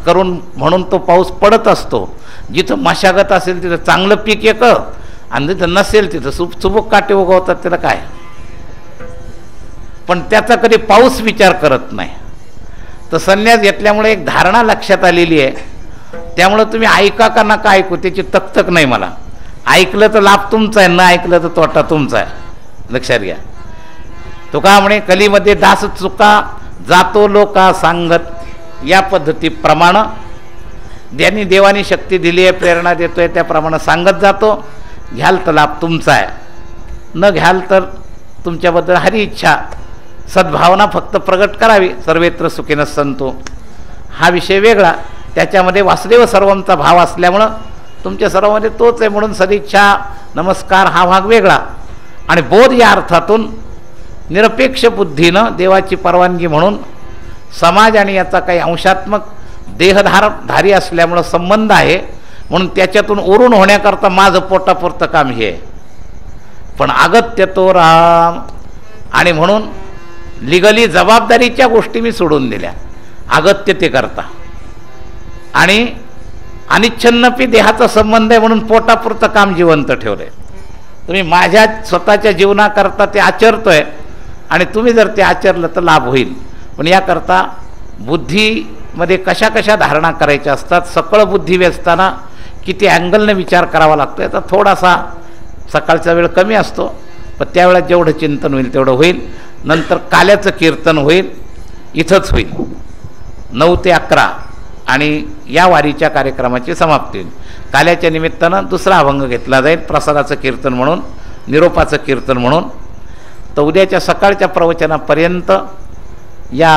करून म्हणून तो पाऊस पडत असतो. जिथं मशागत असेल तिथं चांगलं पीक येतं आणि जिथं नसेल तिथं चुबूक काटे उगवतात. त्याला काय, पण त्याचा कधी पाऊस विचार करत नाही. तर संन्यास घेतल्यामुळे एक धारणा लक्षात आलेली आहे. त्यामुळं तुम्ही ऐका का नका ऐकू त्याची तकतक नाही मला. ऐकलं तर लाभ तुमचा आहे, न ऐकलं तर तोटा तुमचा आहे, लक्षात घ्या. तो का म्हणे कलीमध्ये दास चुका जातो लोका सांगत. या पद्धतीप्रमाणे ज्यांनी देवानी शक्ती दिली आहे, प्रेरणा देतोय त्याप्रमाणे सांगत जातो. घ्याल तर लाभ तुमचा आहे, न घ्याल तर तुमच्याबद्दल हरी इच्छा सद्भावना फक्त प्रगट करावी. सर्वेत्र सुखीनः संतो हा विषय वेगळा. त्याच्यामध्ये वासुदेव सर्वमचा भाव असल्यामुळं तुमच्या सर्वांमध्ये तोच आहे म्हणून सदिच्छा नमस्कार हा भाग वेगळा. आणि बोध या अर्थातून निरपेक्ष बुद्धीनं देवाची परवानगी म्हणून समाज आणि याचा काही अंशात्मक देहधारी असल्यामुळं संबंध आहे म्हणून त्याच्यातून उरून होण्याकरता माझं पोटापुरतं काम हे आहे. पण अगत्य तो राम आणि म्हणून लिगली जबाबदारीच्या गोष्टी मी सोडून दिल्या अगत्य ते करता. आणि अनिच्छन्नपी देहाचा संबंध आहे म्हणून पोटापुरतं काम जिवंत ठेवलंय. तुम्ही माझ्या स्वतःच्या जीवनाकरता ते आचरतोय आणि तुम्ही जर ते आचरलं तर लाभ होईल. पण याकरता बुद्धीमध्ये कशा कशा धारणा करायच्या असतात, सकळ बुद्धी वेचताना किती अँगलने विचार करावा लागतो. याचा थोडासा सकाळचा वेळ कमी असतो, पण त्यावेळेत जेवढं चिंतन होईल तेवढं होईल. नंतर काल्याचं कीर्तन होईल, इथंच होईल 9 ते 11 आणि या वारीच्या कार्यक्रमाची समाप्ती होईल. काल्याच्या निमित्तानं दुसरा अभंग घेतला जाईल प्रसादाचं कीर्तन म्हणून, निरोपाचं कीर्तन म्हणून. तर उद्याच्या सकाळच्या प्रवचनापर्यंत या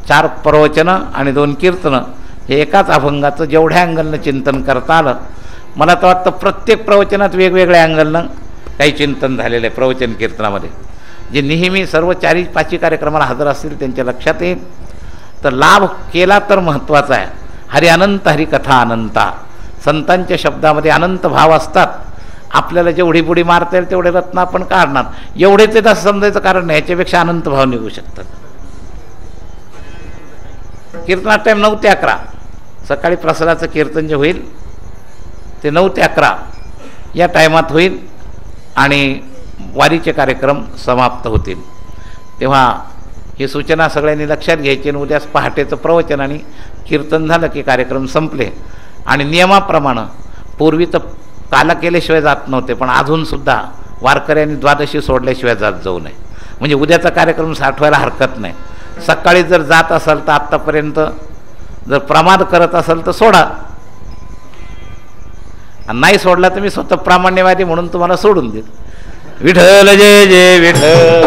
4 प्रवचनं आणि 2 कीर्तनं हे एकाच अभंगाचं जेवढ्या अँगलनं चिंतन करता आलं. मला तर वाटतं प्रत्येक प्रवचनात वेगवेगळ्या अँगलनं काही चिंतन झालेलं आहे. प्रवचन कीर्तनामध्ये जे नेहमी सर्व 4-5 कार्यक्रमाला हजर असतील त्यांच्या लक्षात येईल. तर लाभ केला तर महत्त्वाचा आहे. हरी अनंत हरी कथा अनंता. संतांच्या शब्दामध्ये अनंत भाव असतात. आपल्याला जेवढी बुडी मारता येईल तेवढे रत्न आपण काढणार, एवढेच येत असं समजायचं कारण नाही, याच्यापेक्षा अनंत भाव निघू शकतात. कीर्तनात टाईम 9 ते 11. सकाळी प्रसादाचं कीर्तन जे होईल ते 9 ते 11 या टायमात होईल आणि वारीचे कार्यक्रम समाप्त होतील. तेव्हा ही सूचना सगळ्यांनी लक्षात घ्यायची. आणि उद्याच पहाटेचं प्रवचन आणि कीर्तन झालं की कार्यक्रम संपले. आणि नियमाप्रमाणे पूर्वी तर काला केल्याशिवाय जात नव्हते, पण अजूनसुद्धा वारकऱ्यांनी द्वादशी सोडल्याशिवाय जात जाऊ नये. म्हणजे उद्याचा कार्यक्रम साठवायला हरकत नाही. सकाळी जर जात असाल तर आत्तापर्यंत जर प्रमाद करत असाल तर सोडा, आणि नाही सोडला तर मी स्वतः प्रामाण्यवादी म्हणून तुम्हाला सोडून देईल. विठ्ठल जय जय विठ्ठल,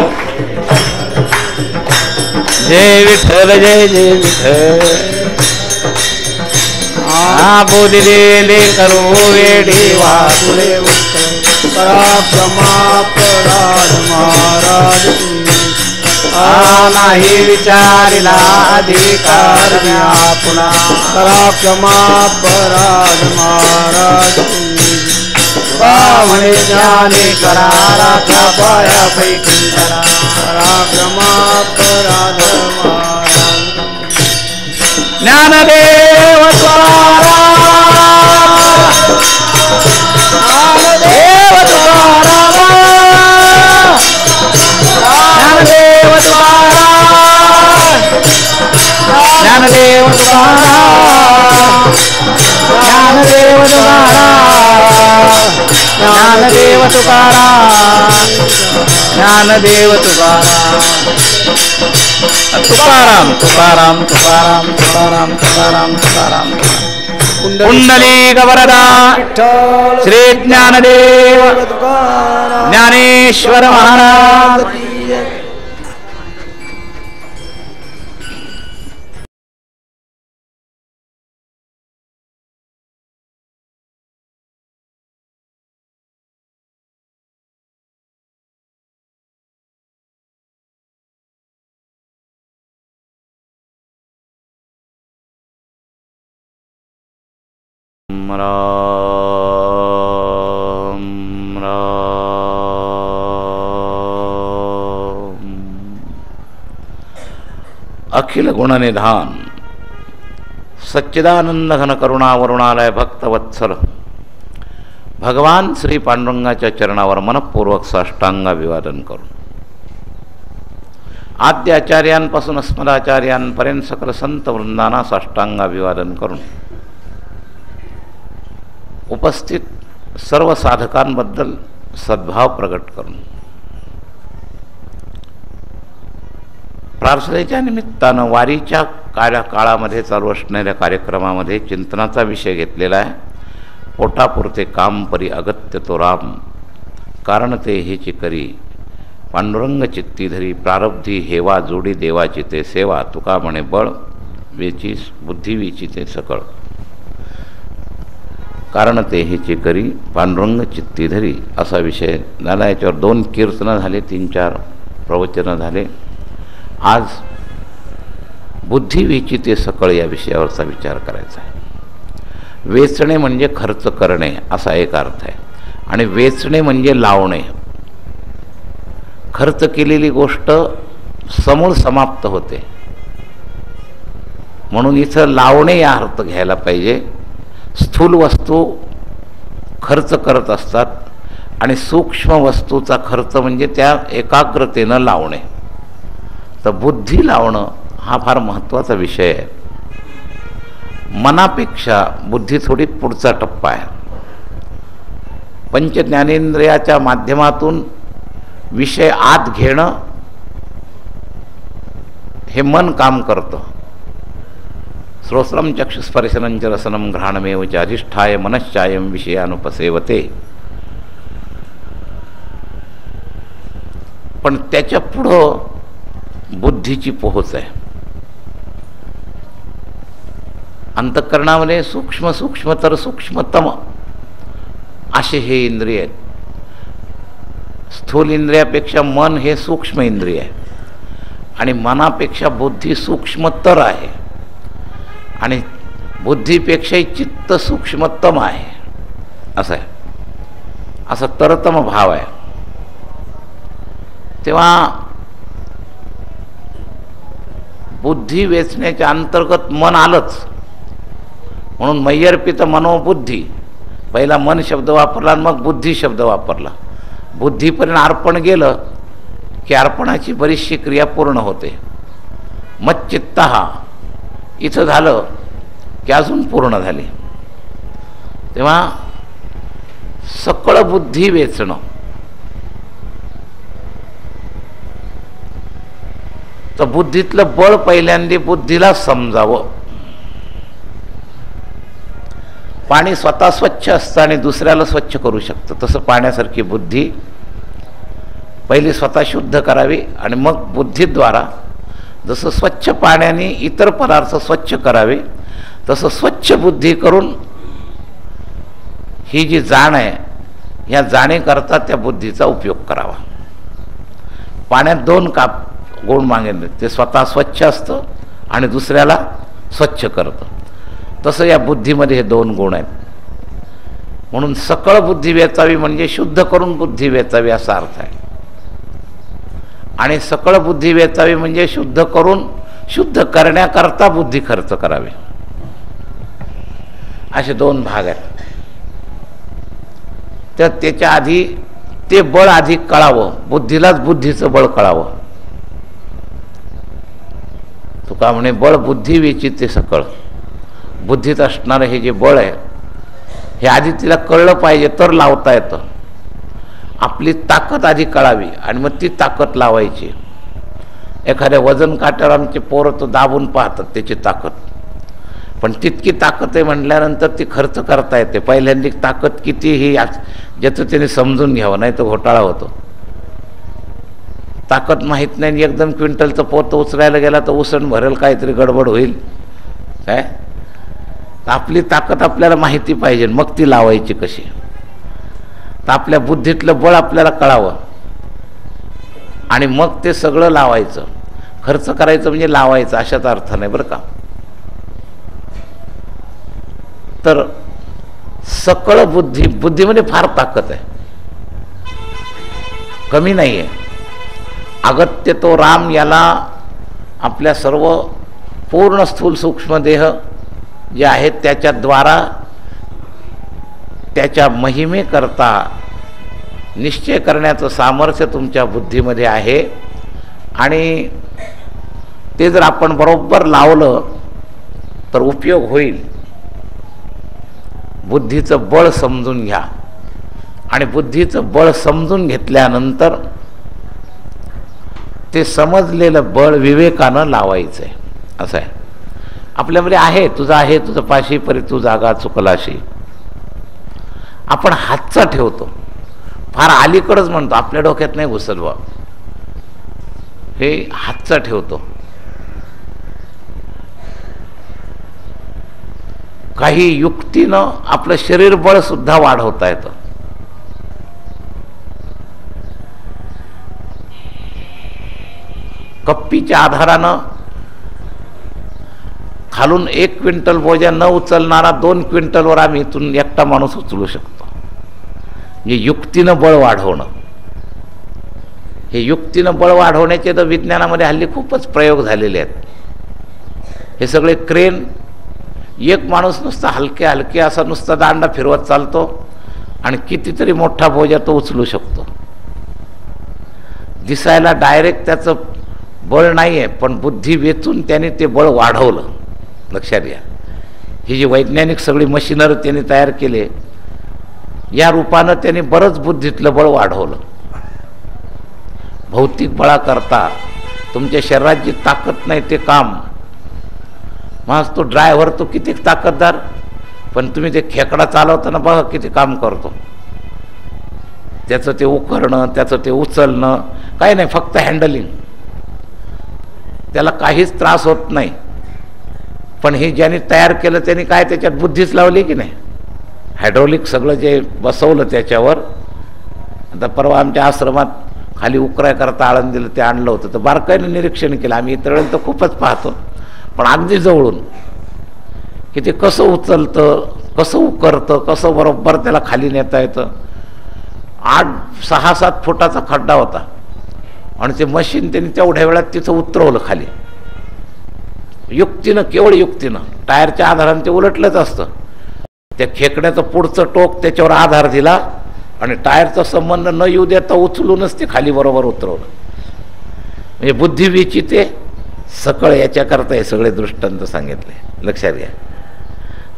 जय विठ्ठल जय जय विठ्ठल. बोलिले करू वेडी वासुले पराक्रमा पराध महाराज नाही विचारिला अधिकार पुन्हा. पराक्रमा पराध महाराज म्हणे ज्ञानी करा राखा पाया पैकी करा. पराक्रमा पराध महाराज ज्ञानदेव ज्ञानदेव ज्ञानदेव ज्ञानदेव ज्ञानदेव ज्ञानदेव ज्ञानदेव तुकाराम तुकाराम तुकाराम तुकाराम तुकाराम तुकाराम. पुंडलिक वरदा श्री ज्ञानदेव ज्ञानेश्वर महाराज राम राम। अखिल गुणनिधान सच्चिदानंद घन करुणा वरुणालय भक्तवत्सल भगवान श्री पांडुरंगाच्या चरणावर मनपूर्वक साष्टांगाभिवादन करून आद्य आचार्यांपासून अस्मदाचार्यांपर्यंत सकल संत वृंदांना साष्टांगाभिवादन करून उपस्थित सर्व साधकांबद्दल सद्भाव प्रकट करून प्रार्थनेच्या निमित्तानं वारीच्या काळामध्ये चालू असणाऱ्या कार्यक्रमामध्ये चिंतनाचा विषय घेतलेला आहे। पोटापुरते काम परी अगत्य तो राम कारण ते हेची करी पांडुरंग चित्ती धरी प्रारब्धी हेवा जोडी देवाची ते सेवा तुका म्हणे बळ वेची बुद्धी विची ते सकळ कारण ते हेची करी पांडुरंग चित्ती धरी असा विषय झाला। याच्यावर 2 कीर्तनं झाले, 3-4 प्रवचनं झाले। आज बुद्धी विची ते सकळ या विषयावरचा विचार करायचा आहे। वेचणे म्हणजे खर्च करणे असा एक अर्थ आहे आणि वेचणे म्हणजे लावणे। खर्च केलेली गोष्ट समूळ समाप्त होते म्हणून इथं लावणे या अर्थ घ्यायला पाहिजे। स्थूल वस्तू खर्च करत असतात आणि सूक्ष्म वस्तूचा खर्च म्हणजे त्या एकाग्रतेनं लावणे। तर बुद्धी लावणं हा फार महत्त्वाचा विषय आहे। मनापेक्षा बुद्धी थोडी पुढचा टप्पा आहे। पंच ज्ञानेंद्रियाच्या माध्यमातून विषय आत घेणं हे मन काम करतं। श्रोत्रम चक्षुस्पर्शनं च रसनं घ्राणमेव च अधिष्ठाय मनश्चायं विषयानुपसेवते। पण त्याच्या पुढं बुद्धीची पोहोच आहे। अंतःकरणामध्ये सूक्ष्म सूक्ष्मतर सूक्ष्मतम असे हे इंद्रिय आहेत। स्थूल इंद्रियापेक्षा मन हे सूक्ष्म इंद्रिय आहे आणि मनापेक्षा बुद्धी सूक्ष्मतर आहे आणि बुद्धीपेक्षाही चित्त सूक्ष्मतम आहे असं आहे। असा तरतम भाव आहे। तेव्हा बुद्धी वेचण्याच्या अंतर्गत मन आलंच म्हणून मय्यर्पित मनोबुद्धी पहिला मन शब्द वापरला आणि मग बुद्धी शब्द वापरला। बुद्धीपर्यंत अर्पण गेलं की अर्पणाची बरीचशी क्रिया पूर्ण होते। मच्चित्तः इथं झालं की अजून पूर्ण झाली। तेव्हा सकळ बुद्धी वेचणं तर बुद्धीतलं बळ पहिल्यांदा बुद्धीला समजावं। पाणी स्वतः स्वच्छ असतं आणि दुसऱ्याला स्वच्छ करू शकतं, तसं पाण्यासारखी बुद्धी पहिली स्वतः शुद्ध करावी आणि मग बुद्धीद्वारा जसं स्वच्छ पाण्याने इतर पदार्थ स्वच्छ करावे तसं स्वच्छ बुद्धी करून ही जी जाण आहे या जाणीकरता त्या बुद्धीचा उपयोग करावा। पाण्यात 2 गुण मागेल, ते स्वतः स्वच्छ असतं आणि दुसऱ्याला स्वच्छ करतं। तसं या बुद्धीमध्ये हे 2 गुण आहेत म्हणून सकळ बुद्धी वेचावी म्हणजे शुद्ध करून बुद्धी वेचावी असा अर्थ आहे। आणि सकळ बुद्धी वेचावी म्हणजे शुद्ध करून शुद्ध करण्याकरता बुद्धी खर्च करावी असे 2 भाग आहेत। तर त्याच्या आधी ते बळ आधी कळावं, बुद्धीलाच बुद्धीचं बळ कळावं। तुका म्हणे बळ बुद्धी वेचिते सकळ। बुद्धीत असणारं हे जे बळ आहे हे आधी तिला कळलं पाहिजे तर लावता येतं। आपली ताकद आधी कळावी आणि मग ती ताकद लावायची। एखाद्या वजन काट्यावर आमचे पोरं तो दाबून पाहतात त्याची ताकद पण तितकी ताकद आहे म्हटल्यानंतर ती खर्च करता येते. पहिल्यांदी ताकद किती ही ज्याचं त्याने समजून घ्यावं, नाही तर घोटाळा होतो. ताकद माहीत नाही, एकदम क्विंटलचं पोत उचलायला गेला तर उसण भरेल, काहीतरी गडबड होईल. काय आपली ताकद आपल्याला माहिती पाहिजे, मग ती लावायची कशी. तर आपल्या बुद्धीतलं बळ आपल्याला कळावं आणि मग ते सगळं लावायचं. खर्च करायचं म्हणजे लावायचं अशाच अर्थ नाही बरं का. तर सकळ बुद्धीमध्ये फार ताकद आहे, कमी नाही आहे. अगत्य तो राम याला आपल्या सर्व पूर्ण स्थूल सूक्ष्म देह जे आहेत त्याच्याद्वारा त्याच्या महिमेकरता निश्चय करण्याचं सामर्थ्य तुमच्या बुद्धीमध्ये आहे. आणि ते जर आपण बरोबर लावलं तर उपयोग होईल. बुद्धीचं बळ समजून घ्या आणि बुद्धीचं बळ समजून घेतल्यानंतर ते समजलेलं बळ विवेकानं लावायचं आहे. असं आहे आपल्यामध्ये आहे. तुझं आहे तुझं पाशी परी तू जागा चुकलाशी. आपण हातचा ठेवतो, फार अलीकडंच म्हणतो, आपल्या डोक्यात नाही घुसत बा. हे हातचा ठेवतो. काही युक्तीनं आपलं शरीर बळ सुद्धा वाढवता येतं. कप्पीच्या आधारानं खालून 1 क्विंटल बोजा न उचलणारा 2 क्विंटलवर आम्ही इथून एकटा माणूस उचलू शकतो. हे युक्तीनं बळ वाढवणं. हे युक्तीनं बळ वाढवण्याचे तर विज्ञानामध्ये हल्ली खूपच प्रयोग झालेले आहेत. हे सगळे क्रेन, एक माणूस नुसता हलके असा नुसता दांडा फिरवत चालतो आणि कितीतरी मोठा बोजा तो उचलू शकतो. दिसायला डायरेक्ट त्याचं बळ नाही आहे, पण बुद्धी वेचून त्याने ते बळ वाढवलं. लक्षात घ्या. ही जी वैज्ञानिक सगळी मशिनरी त्यांनी तयार केले, या रूपानं त्यांनी बरंच बुद्धीतलं बळ वाढवलं. भौतिक बळाकरता तुमच्या शरीरात जी ताकद नाही ते काम. मग तो ड्रायव्हर तो किती ताकददार, पण तुम्ही ते खेकडा चालवताना बघा किती काम करतो. त्याचं ते उकरणं, त्याचं ते उचलणं काही नाही, फक्त हँडलिंग. त्याला काहीच त्रास होत नाही. पण हे ज्यांनी तयार केलं त्यांनी काय त्याच्यात बुद्धीच लावली की नाही. हायड्रोलिक सगळं जे बसवलं त्याच्यावर. आता परवा आमच्या आश्रमात खाली उकरायकरता आळंदीला ते आणलं होतं, तर बारकाईनं निरीक्षण केलं आम्ही. इतर वेळेला तर खूपच पाहतो, पण अगदी जवळून की ते कसं उचलतं, कसं उकरतं, कसं बरोबर त्याला खाली नेता येतं. 6-7 फुटाचा खड्डा होता आणि ते मशीन त्यांनी तेवढ्या वेळात तिथं उतरवलं खाली. युक्तीनं, केवळ युक्तीनं. टायरच्या आधाराने ते उलटलंच असतं. त्या खेकड्याचं पुढचं टोक त्याच्यावर आधार दिला आणि टायरचा संबंध न येऊ देता उचलूनच ते खाली बरोबर उतरवलं. म्हणजे बुद्धी विचिते सकळ याच्याकरता हे सगळे दृष्टांत सांगितले. लक्षात घ्या.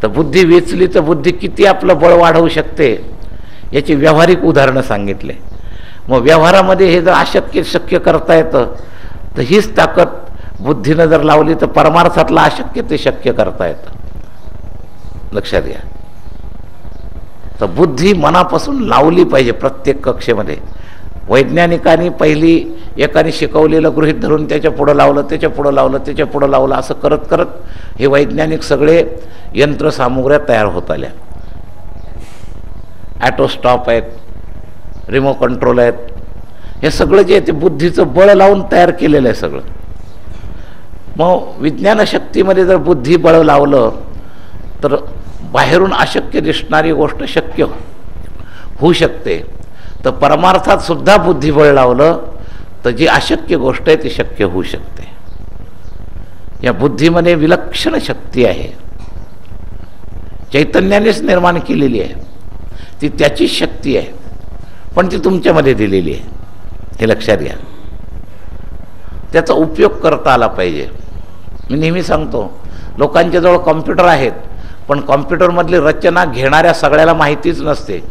तर बुद्धी वेचली तर बुद्धी किती आपलं बळ वाढवू शकते याची व्यावहारिक उदाहरणं सांगितले. मग व्यवहारामध्ये हे जर अशक्य शक्य करता येतं तर हीच ताकद बुद्धीनं जर लावली तर परमार्थातलं अशक्य ते शक्य करता येतं. लक्षात घ्या. तर बुद्धी मनापासून लावली पाहिजे प्रत्येक कक्षेमध्ये. वैज्ञानिकांनी पहिली एकाने शिकवलेलं गृहीत धरून त्याच्या पुढं लावलं, त्याच्या पुढं लावलं, त्याच्या पुढं लावलं, असं करत करत हे वैज्ञानिक सगळे यंत्रसामुग्र्या तयार होत आल्या. ॲटोस्टॉप आहेत, रिमो कंट्रोल आहेत. हे सगळं जे आहे ते बुद्धीचं बळ लावून तयार केलेलं आहे सगळं. मग विज्ञानशक्तीमध्ये जर बुद्धी बळ लावलं तर बाहेरून अशक्य दिसणारी गोष्ट शक्य होऊ शकते. तर परमार्थात सुद्धा बुद्धिबळ लावलं तर जी अशक्य गोष्ट आहे ती शक्य होऊ शकते. या बुद्धीमध्ये विलक्षण शक्ती आहे, चैतन्यानेच निर्माण केलेली आहे. ती त्याचीच शक्ती आहे, पण ती तुमच्यामध्ये दिलेली आहे. हे लक्षात घ्या. त्याचा उपयोग करता आला पाहिजे. मी नेहमी सांगतो, लोकांच्याजवळ कॉम्प्युटर आहेत, पण कॉम्प्युटरमधली रचना घेणाऱ्या सगळ्याला माहितीच नसते.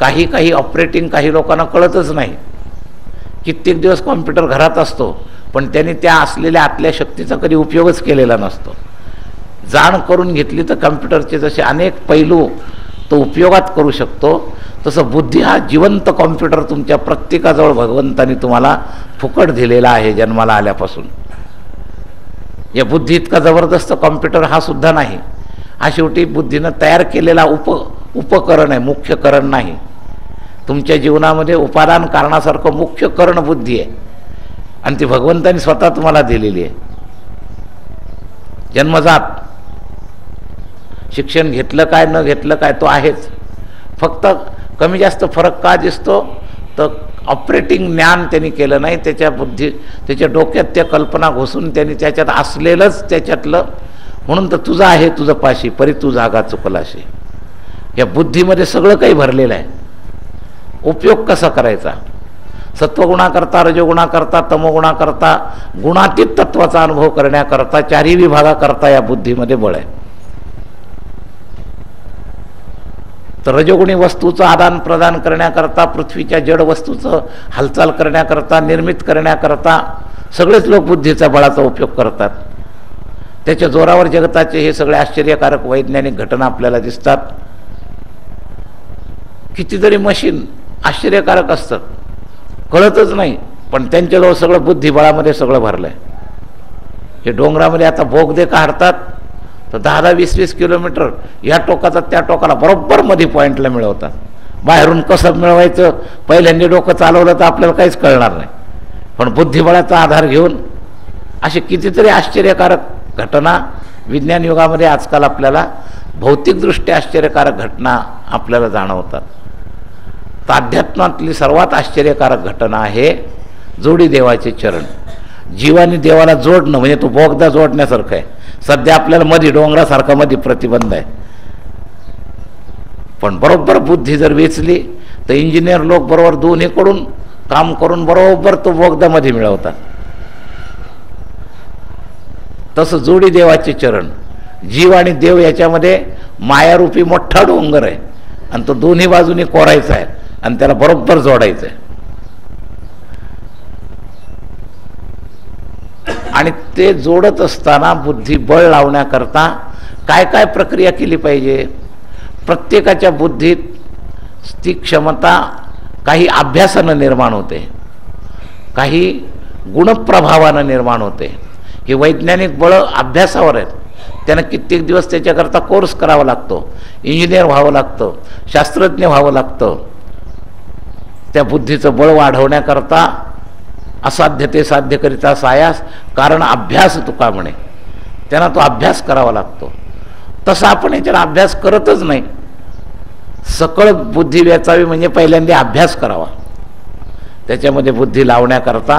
काही ऑपरेटिंग काही लोकांना कळतच नाही. कित्येक दिवस कॉम्प्युटर घरात असतो, पण त्यांनी त्या असलेल्या आतल्या शक्तीचा कधी उपयोगच केलेला नसतो. जाण करून घेतली तर कम्प्युटरचे जसे अनेक पैलू तो उपयोगात करू शकतो, तसं बुद्धी हा जिवंत कॉम्प्युटर तुमच्या प्रत्येकाजवळ भगवंतानी तुम्हाला फुकट दिलेला आहे जन्माला आल्यापासून. या बुद्धी इतका जबरदस्त कॉम्प्युटर हा सुद्धा नाही. हा शेवटी बुद्धीनं तयार केलेला उपकरण आहे, मुख्य करण नाही. तुमच्या जीवनामध्ये उपादान कारणासारखं मुख्य करण बुद्धी आहे आणि ती भगवंतानी स्वतः तुम्हाला दिलेली आहे. जन्मजात शिक्षण घेतलं काय न घेतलं काय तो आहेच. फक्त कमी जास्त फरक का दिसतो तर ऑपरेटिंग ज्ञान त्यांनी केलं नाही. त्याच्या डोक्यात त्या कल्पना घुसून त्यांनी त्याच्यात असलेलंच त्याच्यातलं, म्हणून तर तुझं आहे तुझं पाशी परी तू जागा चुकलाशी. या बुद्धीमध्ये सगळं काही भरलेलं आहे. उपयोग कसा करायचा, सत्वगुणाकरता, रजोगुणाकरता, तमोगुणाकरता, गुणातीत तत्वाचा अनुभव करण्याकरता, चारही विभागाकरता या बुद्धीमध्ये बळ आहे. तर रजोगुणी वस्तूचं आदान प्रदान करण्याकरता, पृथ्वीच्या जड वस्तूचं हालचाल करण्याकरता, निर्मित करण्याकरता सगळेच लोक बुद्धीचा बळाचा उपयोग करतात. त्याच्या जोरावर जगताचे हे सगळे आश्चर्यकारक वैज्ञानिक घटना आपल्याला दिसतात. कितीतरी मशीन आश्चर्यकारक असतात, कळतच नाही, पण त्यांच्याजवळ सगळं बुद्धिबळामध्ये सगळं भरलं आहे. हे डोंगरामध्ये आता बोगदे काढतात तर 10-20 किलोमीटर या टोकाचा त्या टोकाला बरोबर मध्ये पॉईंटला मिळवतात. बाहेरून कसं मिळवायचं पहिल्यांदा डोकं चालवलं तर आपल्याला काहीच कळणार नाही, पण बुद्धिबळाचा आधार घेऊन असे कितीतरी आश्चर्यकारक घटना विज्ञान युगामध्ये आजकाल आपल्याला भौतिकदृष्ट्या आश्चर्यकारक घटना आपल्याला जाणवतात. तर अध्यात्मातली सर्वात आश्चर्यकारक घटना आहे जोडी देवाचे चरण. जीवाने देवाला जोडणं म्हणजे तो बोगदा जोडण्यासारखं आहे. सध्या आपल्याला मध्ये डोंगरासारखा मध्ये प्रतिबंध आहे, पण बरोबर बुद्धी जर वेचली तर इंजिनियर लोक बरोबर दोन्हीकडून काम करून बरोबर तो बोगदामध्ये मिळवतात. तसं जोडी देवाचे चरण, जीव आणि देव याच्यामध्ये मायारूपी मोठा डोंगर आहे आणि तो दोन्ही बाजूनी कोरायचा आहे आणि त्याला बरोबर जोडायचं आहे. आणि ते जोडत असताना बुद्धी बळ लावण्याकरता काय काय प्रक्रिया केली पाहिजे. प्रत्येकाच्या बुद्धीत ती क्षमता काही अभ्यासानं निर्माण होते, काही गुणप्रभावानं निर्माण होते. हे वैज्ञानिक बळ अभ्यासावर आहेत. त्यानं कित्येक दिवस त्याच्याकरता कोर्स करावा लागतो, इंजिनियर व्हावं लागतं, शास्त्रज्ञ व्हावं लागतं. त्या बुद्धीचं बळ वाढवण्याकरता असाध्य ते साध्य करिता सायास कारण अभ्यास तुका म्हणे. त्यांना तो अभ्यास करावा लागतो. तसा आपण याच्याला अभ्यास करतच नाही. सकळ बुद्धी वेचावी म्हणजे पहिल्यांदा अभ्यास करावा. त्याच्यामध्ये बुद्धी लावण्याकरता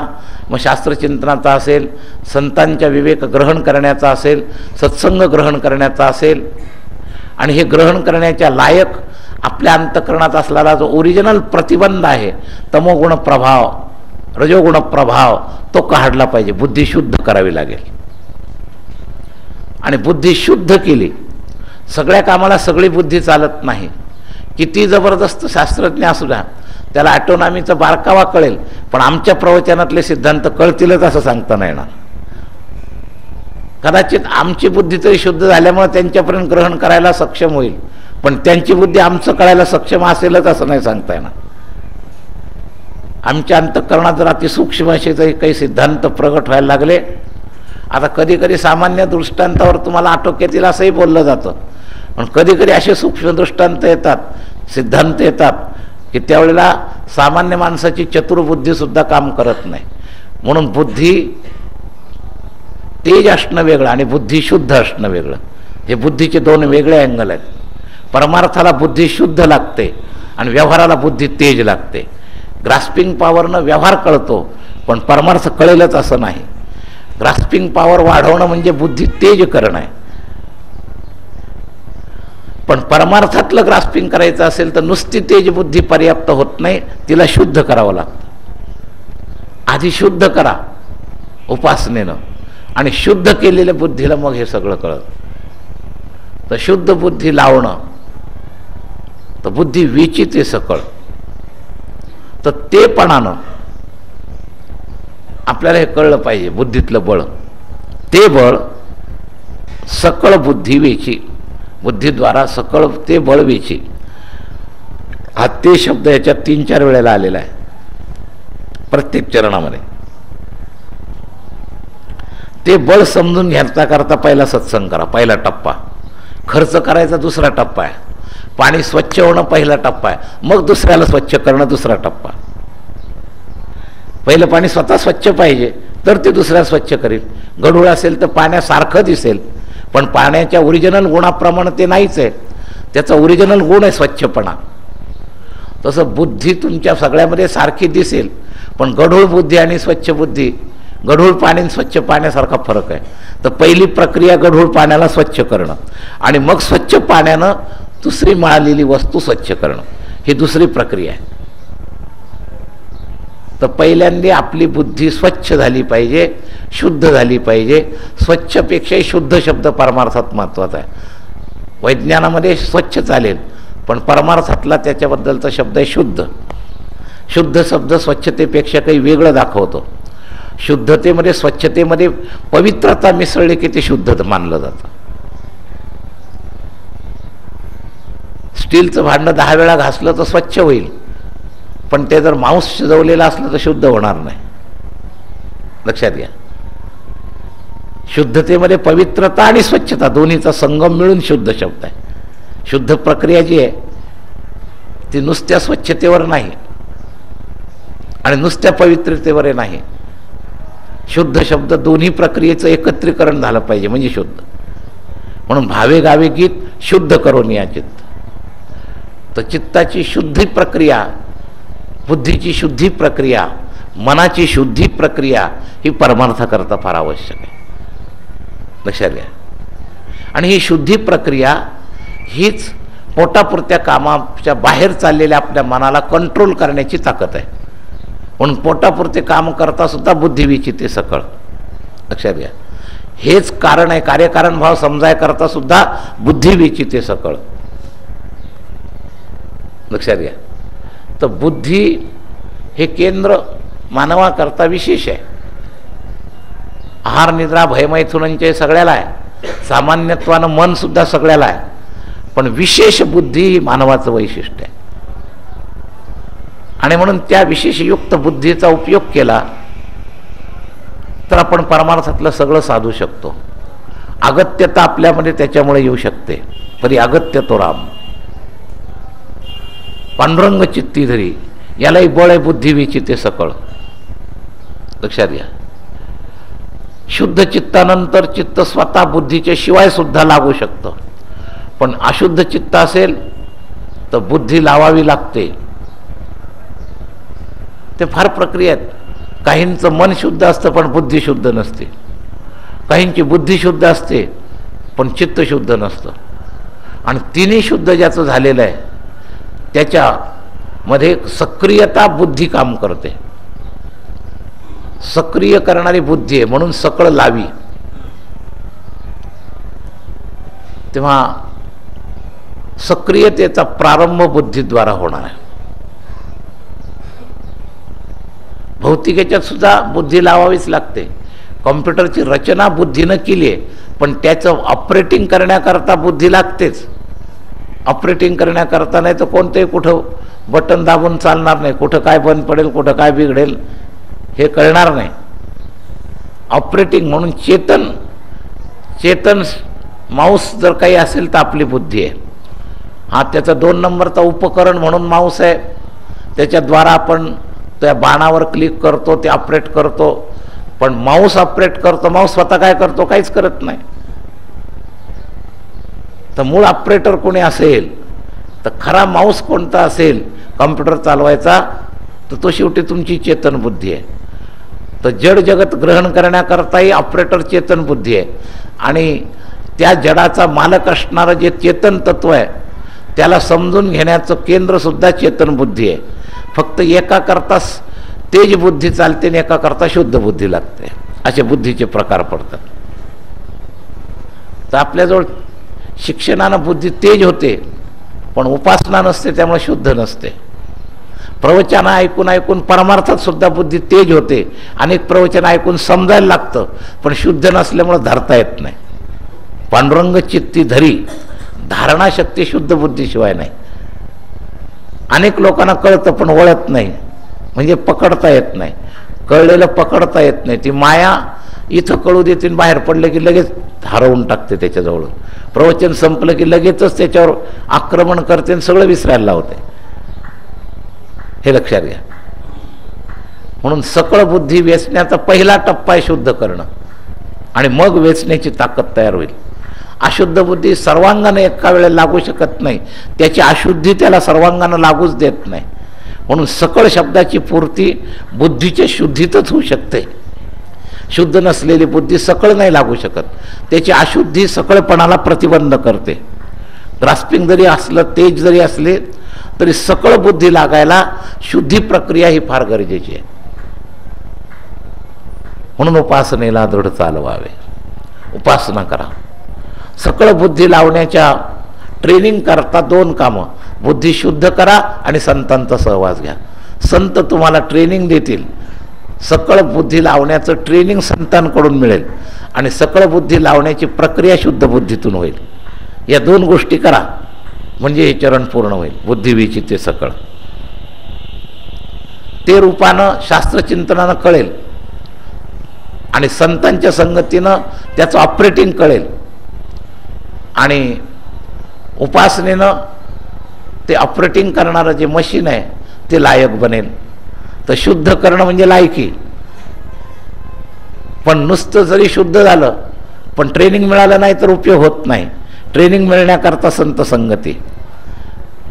मग शास्त्रचिंतनाचा असेल, संतांच्या विवेक ग्रहण करण्याचा असेल, सत्संग ग्रहण करण्याचा असेल, आणि हे ग्रहण करण्याच्या लायक आपल्या अंतःकरणात असलेला जो ओरिजिनल प्रतिबंध आहे, तमोगुण प्रभाव, रजोगुण प्रभाव, तो काढला पाहिजे. बुद्धी शुद्ध करावी लागेल. आणि बुद्धी शुद्ध केली, सगळ्या कामाला सगळी बुद्धी चालत नाही. किती जबरदस्त शास्त्रज्ञ असू द्या, त्याला ॲटोनॉमीचा बारकावा कळेल, पण आमच्या प्रवचनातले सिद्धांत कळतीलच असं सांगता नाही येणार. कदाचित आमची बुद्धी तरी शुद्ध झाल्यामुळे त्यांच्यापर्यंत ग्रहण करायला सक्षम होईल, पण त्यांची बुद्धी आमचं कळायला सक्षम असेलच असं नाही सांगता येणार. आमच्या अंतःकरणात जर अतिसूक्ष्म असे काही सिद्धांत प्रगट व्हायला लागले. आता कधी कधी सामान्य दृष्टांतावर तुम्हाला आटोक्यात येईल असंही बोललं जातं, पण कधी कधी असे सूक्ष्म दृष्टांत येतात, सिद्धांत येतात की त्यावेळेला सामान्य माणसाची चतुर्बुद्धीसुद्धा काम करत नाही. म्हणून बुद्धी तेज असणं वेगळं आणि बुद्धी शुद्ध असणं वेगळं. हे बुद्धीचे दोन वेगळे अँगल आहेत. परमार्थाला बुद्धी शुद्ध लागते आणि व्यवहाराला बुद्धी तेज लागते. ग्रास्पिंग पॉवरनं व्यवहार कळतो, पण परमार्थ कळेलच असं नाही. ग्रास्पिंग पॉवर वाढवणं म्हणजे बुद्धी तेज करणं आहे. पण परमार्थातलं ग्रास्पिंग करायचं असेल तर नुसती तेज बुद्धी पर्याप्त होत नाही, तिला शुद्ध करावं लागतं. आधी शुद्ध करा उपासनेनं, आणि शुद्ध केलेल्या बुद्धीला मग हे सगळं कळतं. तर शुद्ध बुद्धी लावणं, तर बुद्धी विचिते सकळ, तर तेपणानं आपल्याला हे कळलं पाहिजे. बुद्धीतलं बळ, ते बळ सकळ बुद्धी वेची, बुद्धीद्वारा सकळ ते बळ वेची, हा ते शब्द याच्यात 3-4 वेळेला आलेला आहे प्रत्येक चरणामध्ये. ते बळ समजून घ्यायचा करता पहिला सत्संग करा, पहिला टप्पा. खर्च करायचा दुसरा टप्पा आहे. पाणी स्वच्छ होणं पहिला टप्पा आहे, मग दुसऱ्याला स्वच्छ करणं दुसरा टप्पा. पहिलं पाणी स्वतः स्वच्छ पाहिजे तर ते दुसऱ्या स्वच्छ करेल. गढूळ असेल तर पाण्यासारखं दिसेल, पण पाण्याच्या ओरिजिनल गुणाप्रमाणे ते नाहीच आहे. त्याचा ओरिजिनल गुण आहे स्वच्छपणा. तसं बुद्धी तुमच्या सगळ्यामध्ये सारखी दिसेल, पण गढूळ बुद्धी आणि स्वच्छ बुद्धी, गढूळ पाणी आणि स्वच्छ पाण्यासारखा फरक आहे. तर पहिली प्रक्रिया गढूळ पाण्याला स्वच्छ करणं, आणि मग स्वच्छ पाण्यानं दुसरी मिळालेली वस्तू स्वच्छ करणं, ही दुसरी प्रक्रिया आहे. तर पहिल्यांदा आपली बुद्धी स्वच्छ झाली पाहिजे, शुद्ध झाली पाहिजे. स्वच्छपेक्षाही शुद्ध शब्द परमार्थात महत्त्वाचा आहे. वैज्ञानामध्ये स्वच्छ चालेल, पण परमार्थातला त्याच्याबद्दलचा शब्द आहे शुद्ध. शुद्ध शब्द स्वच्छतेपेक्षा काही वेगळं दाखवतो. शुद्धतेमध्ये, स्वच्छतेमध्ये पवित्रता मिसळली की ते शुद्ध मानलं जातं. स्टीलचं भांडं 10 वेळा घासलं तर स्वच्छ होईल, पण ते जर मांस शिजवलेलं असलं तर शुद्ध होणार नाही. लक्षात घ्या. शुद्धतेमध्ये पवित्रता आणि स्वच्छता दोन्हीचा संगम मिळून शुद्ध शब्द आहे. शुद्ध प्रक्रिया जी आहे ती नुसत्या स्वच्छतेवर नाही आणि नुसत्या पवित्रतेवर नाही. शुद्ध शब्द दोन्ही प्रक्रियेचं एकत्रीकरण झालं पाहिजे म्हणजे शुद्ध. म्हणून भावे गावे गीत शुद्ध करून या चित्त. तर चित्ताची शुद्धी प्रक्रिया, बुद्धीची शुद्धी प्रक्रिया, मनाची शुद्धी प्रक्रिया ही परमार्थाकरता फार आवश्यक आहे. लक्षात घ्या. आणि ही शुद्धी प्रक्रिया हीच पोटापुरत्या कामाच्या बाहेर चाललेल्या आपल्या मनाला कंट्रोल करण्याची ताकद आहे. म्हणून पोटापुरते काम करता सुद्धा बुद्धी विचिते सकळ. लक्षात घ्या. हेच कारण आहे. कार्यकारण भाव समजाय करता सुद्धा बुद्धी विचिते सकळ. लक्षात घ्या. तर बुद्धी हे केंद्र मानवाकरता विशेष आहे. आहार निद्रा भयमैथुनांचे सगळ्याला आहे, सामान्यत्वानं मन सुद्धा सगळ्याला आहे, पण विशेष बुद्धी ही मानवाचं वैशिष्ट्य आहे. आणि म्हणून त्या विशेषयुक्त बुद्धीचा उपयोग केला तर आपण परमार्थातलं सगळं साधू शकतो. अगत्यता आपल्यामध्ये त्याच्यामुळे येऊ शकते. परी अगत्य तो राम पांडुरंग चित्ती धरी, यालाही बळ आहे बुद्धी विचिते सकळ. लक्षात घ्या. शुद्ध चित्तानंतर चित्त स्वतः बुद्धीच्या शिवाय सुद्धा लागू शकतं, पण अशुद्ध चित्त असेल तर बुद्धी लावावी लागते. ते फार प्रक्रिया आहेत. काहींचं मन शुद्ध असतं पण बुद्धी शुद्ध नसते, काहींची बुद्धी शुद्ध असते पण चित्त शुद्ध नसतं. आणि तिन्ही शुद्ध ज्याचं झालेलं आहे त्याच्यामध्ये सक्रियता बुद्धी काम करते. सक्रिय करणारी बुद्धी आहे, म्हणून सकळ लावी. तेव्हा सक्रियतेचा प्रारंभ बुद्धीद्वारा होणार आहे. भौतिक याच्यात सुद्धा बुद्धी लावावीच लागते. कॉम्प्युटरची रचना बुद्धीनं केली आहे, पण त्याचं ऑपरेटिंग करण्याकरता बुद्धी लागतेच. ऑपरेटिंग करण्याकरता नाही तर कोणतंही कुठं बटन दाबून चालणार नाही. कुठं काय बंद पडेल, कुठं काय बिघडेल हे कळणार नाही. ऑपरेटिंग म्हणून चेतन माऊस जर काही असेल तर आपली बुद्धी आहे. हा त्याचा 2 नंबरचा उपकरण म्हणून माऊस आहे. त्याच्याद्वारा आपण त्या बाणावर क्लिक करतो, ते ऑपरेट करतो. पण माऊस ऑपरेट करतो, माऊस स्वतः काय करतो? काहीच करत नाही. तर मूळ ऑपरेटर कोणी असेल तर खरा माऊस कोणता असेल कॉम्प्युटर चालवायचा, तर तो शेवटी तुमची चेतन बुद्धी आहे. तर जड जगत ग्रहण करण्याकरताही ऑपरेटर चेतन बुद्धी आहे. आणि त्या जडाचा मालक असणारं जे चेतन तत्व आहे त्याला समजून घेण्याचं केंद्रसुद्धा चेतन बुद्धी आहे. फक्त एका करता तेज बुद्धी चालते आणि एका करता शुद्ध बुद्धी लागते. असे बुद्धीचे प्रकार पडतात. तर आपल्याजवळ शिक्षणानं बुद्धी तेज होते, पण उपासना नसते, त्यामुळे शुद्ध नसते. प्रवचन ऐकून ऐकून परमार्थात सुद्धा बुद्धी तेज होते. अनेक प्रवचन ऐकून समजायला लागतं, पण शुद्ध नसल्यामुळे धरता येत नाही. पांडुरंग चित्ती धरी, धारणाशक्ती शुद्ध बुद्धीशिवाय नाही. अनेक लोकांना कळतं पण वळत नाही, म्हणजे पकडता येत नाही. कळलेलं पकडता येत नाही. ती माया इथं कळू देते, बाहेर पडलं की लगेच हरवून टाकते त्याच्याजवळ. प्रवचन संपलं की लगेचच त्याच्यावर आक्रमण करते आणि सगळं विसरायला लावते. हे लक्षात घ्या. म्हणून सकळ बुद्धी वेचण्याचा पहिला टप्पा आहे शुद्ध करणं, आणि मग वेचण्याची ताकद तयार होईल. अशुद्ध बुद्धी सर्वांगानं एका वेळेला लागू शकत नाही, त्याची अशुद्धी त्याला सर्वांगानं लागूच देत नाही. म्हणून सकळ शब्दाची पूर्ती बुद्धीच्या शुद्धीतच होऊ शकते. शुद्ध नसलेली बुद्धी सकळ नाही लागू शकत, त्याची अशुद्धी सकळपणाला प्रतिबंध करते. ग्रास्पिंग जरी असलं, तेज जरी असले तरी सकळ बुद्धी लागायला शुद्धी प्रक्रिया ही फार गरजेची आहे. म्हणून उपासनेला दृढ चालवावे, उपासना करा. सकळ बुद्धी लावण्याच्या ट्रेनिंग करता 2 कामं: बुद्धी शुद्ध करा आणि संतांचा सहवास घ्या. संत तुम्हाला ट्रेनिंग देतील. सकळ बुद्धी लावण्याचं ट्रेनिंग संतांकडून मिळेल आणि सकळ बुद्धी लावण्याची प्रक्रिया शुद्ध बुद्धीतून होईल. या 2 गोष्टी करा म्हणजे हे चरण पूर्ण होईल. बुद्धी विचित्ते सकळ ते रूपानं शास्त्रचिंतनानं कळेल आणि संतांच्या संगतीनं त्याचं ऑपरेटिंग कळेल आणि उपासनेनं ते ऑपरेटिंग करणारं जे मशीन आहे ते लायक बनेल. तर शुद्ध करणं म्हणजे लायकी. पण नुसतं जरी शुद्ध झालं पण ट्रेनिंग मिळालं नाही तर उपयोग होत नाही. ट्रेनिंग मिळण्याकरता संत संगती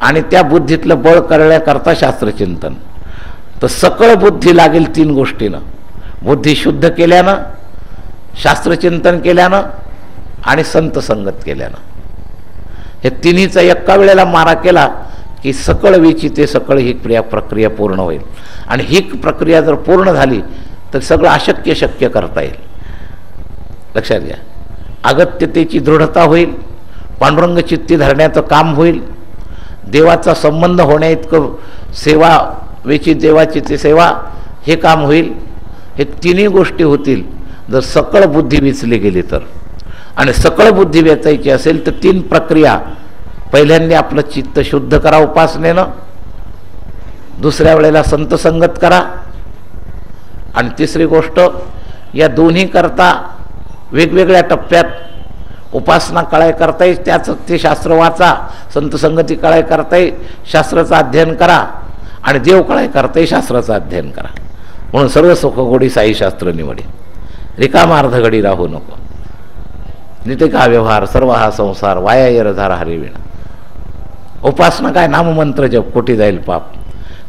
आणि त्या बुद्धीतलं बळ करण्याकरता शास्त्रचिंतन. तर सकळ बुद्धी लागेल 3 गोष्टीनं: बुद्धी शुद्ध केल्यानं, शास्त्रचिंतन केल्यानं आणि संत संगत केल्यानं. हे तिन्हीचा एका वेळेला मारा केला की सकळ विचिते सकळ ही प्रक्रिया पूर्ण होईल. आणि ही प्रक्रिया जर पूर्ण झाली तर सगळं अशक्य शक्य करता येईल. लक्षात घ्या. अगत्यतेची दृढता होईल, पांडुरंग चित्ती धरण्याचं काम होईल, देवाचा संबंध होण्या इतकं सेवा, वेची देवाची ते सेवा, हे काम होईल. हे तिन्ही गोष्टी होतील जर सकळ बुद्धी विचली गेली तर. आणि सकळ बुद्धी वेचायची असेल तर 3 प्रक्रिया: पहिल्यांदा आपलं चित्त शुद्ध करा उपासनेनं, दुसऱ्या वेळेला संत संगत करा, आणि तिसरी गोष्ट या दोन्ही करता वेगवेगळ्या टप्प्यात उपासना कळाय करता येईल त्याचं ते शास्त्र वाचा, संत संगती कळाय करता येईल शास्त्राचं अध्ययन करा, आणि देव कळाय करता येईल शास्त्राचं अध्ययन करा. म्हणून सर्व सुखगोडी साई शास्त्र निवडी, रिकामा अर्धघडी राहू नको. नित्य का व्यवहार सर्व हा संसार, वाया येरधार हरिविण. उपासना काय? नाममंत्र जप, कोटी जाईल पाप.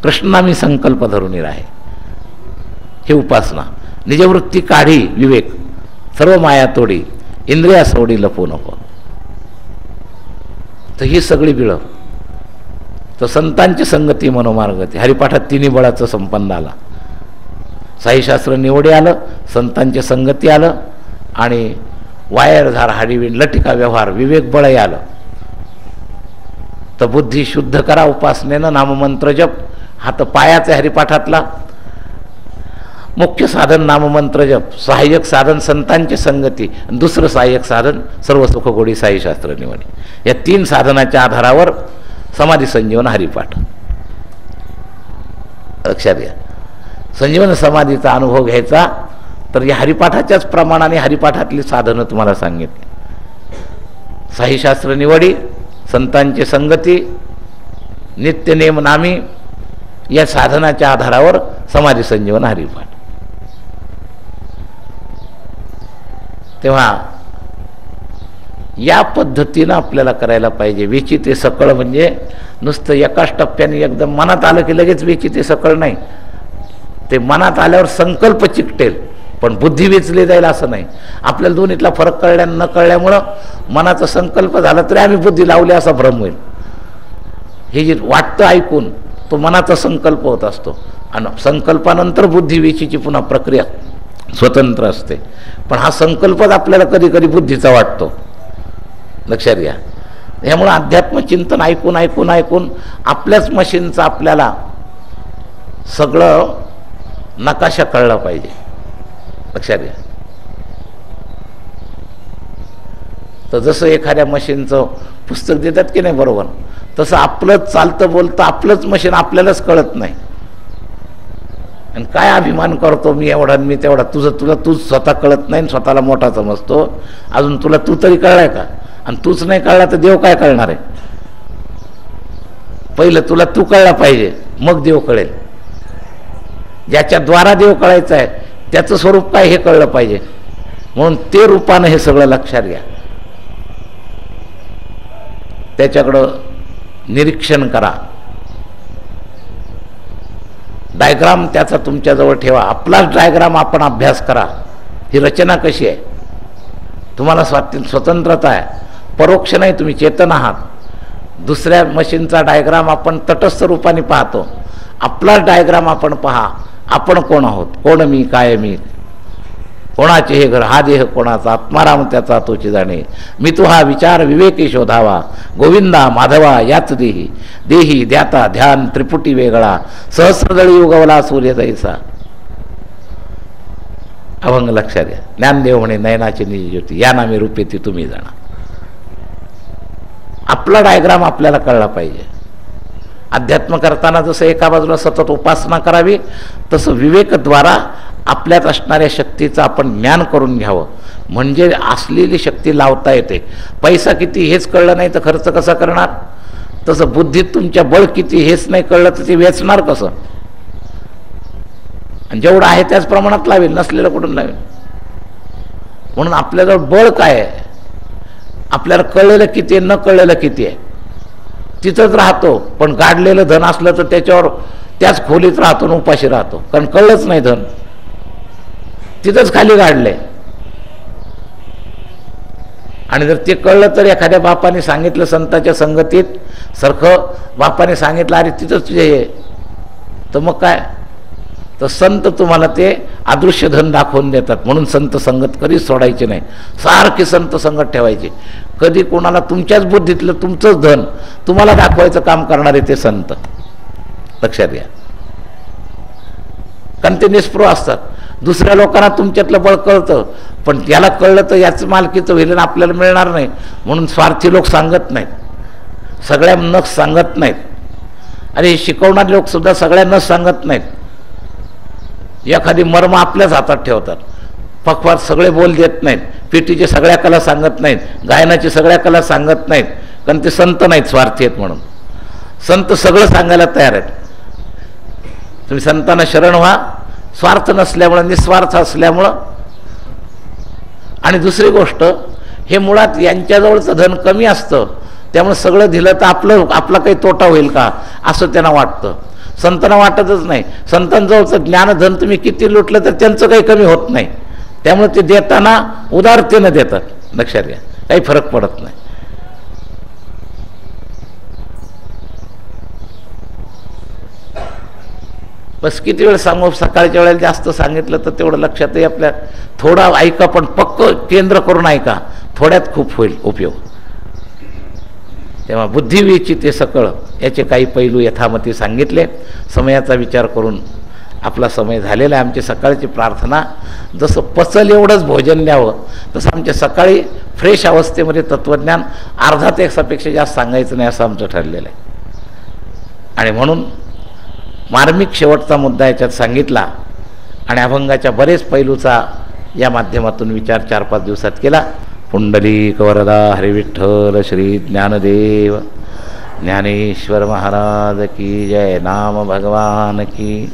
कृष्णनामी संकल्प धरून राहे, ही उपासना. निजवृत्ती काढी विवेक, सर्व माया तोडी, इंद्रिया सोडी लपू नको. तर ही सगळी बिळं. तर संतांची संगती मनोमार्गती, हरिपाठात 3 बळाचं संपन्न आला. साईशास्त्र निवडी आलं, संतांची संगती आलं, आणि वायरधार हरिविण लटिका व्यवहार विवेक बळही आलं. तर बुद्धी शुद्ध करा उपासनेनं, नाममंत्र जप. हा तर पायाचा हरिपाठातला मुख्य साधन नाममंत्र जप, सहाय्यक साधन संतांची संगती, दुसरं सहाय्यक साधन सर्व सुखगोडी साईशास्त्र निवडी. या 3 साधनाच्या आधारावर समाधी संजीवन हरिपाठ. लक्षात घ्या. संजीवन समाधीचा अनुभव घ्यायचा तर या हरिपाठाच्याच प्रमाणाने हरिपाठातली साधनं तुम्हाला सांगितली. साईशास्त्र निवडी, संतांची संगती, नित्यनेम नामी, या साधनाच्या आधारावर समाधी संजीवन हरिपाठ. तेव्हा या पद्धतीनं आपल्याला करायला पाहिजे. विचिते सकळ म्हणजे नुसतं एकाच टप्प्याने एकदम मनात आलं की लगेच विचिते सकळ नाही. ते मनात आल्यावर संकल्प चिकटेल पण बुद्धी वेचली जाईल असं नाही. आपल्याला दोन्हीतला फरक कळल्या न कळल्यामुळं मनाचा संकल्प झाला तरी आम्ही बुद्धी लावली असा भ्रम होईल. हे जे वाटतं ऐकून तो मनाचा संकल्प होत असतो आणि संकल्पानंतर बुद्धी वेचीची पुन्हा प्रक्रिया स्वतंत्र असते. पण हा संकल्पच आपल्याला कधी कधी बुद्धीचा वाटतो. लक्षात घ्या. यामुळे अध्यात्मचिंतन ऐकून ऐकून ऐकून आपल्याच मशीनचं आपल्याला सगळं नकाशा कळला पाहिजे. लक्षात घ्या. तर जसं एखाद्या मशीनचं पुस्तक देतात की नाही बरोबर, तसं आपलंच चालतं बोलतं आपलंच मशीन आपल्यालाच कळत नाही. आणि काय अभिमान करतो मी एवढा मी तेवढा, तुला तूच स्वतः कळत नाही, स्वतःला मोठा समजतो. अजून तुला तू तरी कळलाय का? आणि तूच नाही कळला तर देव काय कळणार आहे? पहिलं तुला तू कळला पाहिजे, मग देव कळेल. ज्याच्या द्वारा देव कळायचा आहे त्याचं स्वरूप काय हे कळलं पाहिजे. म्हणून ते रूपानं हे सगळं लक्षात घ्या. त्याच्याकडं निरीक्षण करा, डायग्राम त्याचा तुमच्याजवळ ठेवा. आपलाच डायग्राम आपण अभ्यास करा. ही रचना कशी आहे? तुम्हाला स्वतंत्रता आहे, परोक्ष नाही, तुम्ही चेतन आहात. दुसऱ्या मशीनचा डायग्राम आपण तटस्थ रूपाने पाहतो, आपलाच डायग्राम आपण पहा. आपण कोण आहोत? कोण मी? काय मी? कोणाचे हे घर? हा देह कोणाचा? आत्माराम त्याचा तोची जाणे. मी तू हा विचार विवेकी शोधावा. गोविंदा माधवा याच देही, देही द्याता ध्यान त्रिपुटी वेगळा. सहस्रदळी उगवला सूर्य जैसा. अभंग लक्षात घ्या. ज्ञानदेव म्हणे नयनाची निज ज्योती, या नामे रूपे ती तुम्ही जाणा. आपला डायग्राम आपल्याला कळला पाहिजे. अध्यात्म करताना जसं एका बाजूला सतत उपासना करावी, तसं विवेकद्वारा आपल्यात असणाऱ्या शक्तीचं आपण ज्ञान करून घ्यावं. म्हणजे असलेली शक्ती लावता येते. पैसा किती हेच कळलं नाही तर खर्च कसा करणार? तसं बुद्धीत तुमच्या बळ किती हेच नाही कळलं तर ते वेचणार कसं? आणि जेवढं आहे त्याच प्रमाणात लावेल, नसलेलं कुठून लावेल? म्हणून आपल्याजवळ बळ काय आहे? आपल्याला कळलेलं किती आहे, न कळलेलं किती आहे तिथंच राहतो. पण गाडलेलं धन असलं तर त्याच्यावर त्याच खोलीत राहतो आणि उपाशी राहतो, कारण कळलंच नाही धन, तिथंच खाली गाडलंय. आणि जर ते कळलं तर एखाद्या बापाने सांगितलं संताच्या संगतीत सारखं, बापाने सांगितलं अरे तिथंच तुझे हे, तर मग काय? तर संत तुम्हाला ते अदृश्य धन दाखवून देतात. म्हणून संत संगत कधीच सोडायची नाही, सारखी संत संगत ठेवायची. कधी कोणाला तुमच्याच बुद्धीतलं तुमचंच धन तुम्हाला दाखवायचं काम करणारे ते संत, लक्षात घ्या. कारण ते निष्प्रह असतात. दुसऱ्या लोकांना तुमच्यातलं बळ कळतं, पण त्याला कळलं तर याचं मालकीचं होईल, आपल्याला मिळणार नाही. म्हणून स्वार्थी लोक सांगत नाहीत, सगळ्यांना सांगत नाहीत. अरे शिकवणारे लोक सुद्धा सगळ्यांना सांगत नाहीत. एखादी मर्म आपल्याच हातात ठेवतात. पक्वात सगळे बोल देत नाहीत, पेटीचे सगळ्या कला सांगत नाहीत, गायनाची सगळ्या कला सांगत नाहीत, कारण ते संत नाहीत, स्वार्थी आहेत. म्हणून संत सगळं सांगायला तयार आहेत. तुम्ही संतांना शरण व्हा, स्वार्थ नसल्यामुळं, निस्वार्थ असल्यामुळं. आणि दुसरी गोष्ट, हे मुळात यांच्याजवळचं धन कमी असतं, त्यामुळे सगळं दिलं तर आपला काही तोटा होईल का असं त्यांना वाटतं. संतांना वाटतच नाही. संतांजवळचं ज्ञानधन तुम्ही किती लुटलं तर त्यांचं काही कमी होत नाही. त्यामुळे ते देताना उदारतेनं देतात, लक्षात घ्या, काही फरक पडत नाही. बस किती वेळ सांगू, सकाळच्या वेळेला जास्त सांगितलं तर तेवढं लक्षात आहे आपल्या. थोडा ऐका, पण पक्क केंद्र करून ऐका, थोड्यात खूप होईल उपयोग. तेव्हा बुद्धिविची ते सकळ याचे काही पैलू यथामती सांगितले. समयाचा विचार करून आपला समय झालेला आहे. आमची सकाळची प्रार्थना, जसं पचल एवढंच भोजन द्यावं, तसं आमच्या सकाळी फ्रेश अवस्थेमध्ये तत्त्वज्ञान अर्धा तासापेक्षा जास्त सांगायचं नाही असं आमचं ठरलेलं आहे. आणि म्हणून मार्मिक शेवटचा मुद्दा याच्यात सांगितला आणि अभंगाच्या बरेच पैलूचा या माध्यमातून विचार 4-5 दिवसात केला. पुंडलिक वरदा हरी विठ्ठल श्री ज्ञानदेव ज्ञानेश्वर महाराज की जय. नाम भगवान की.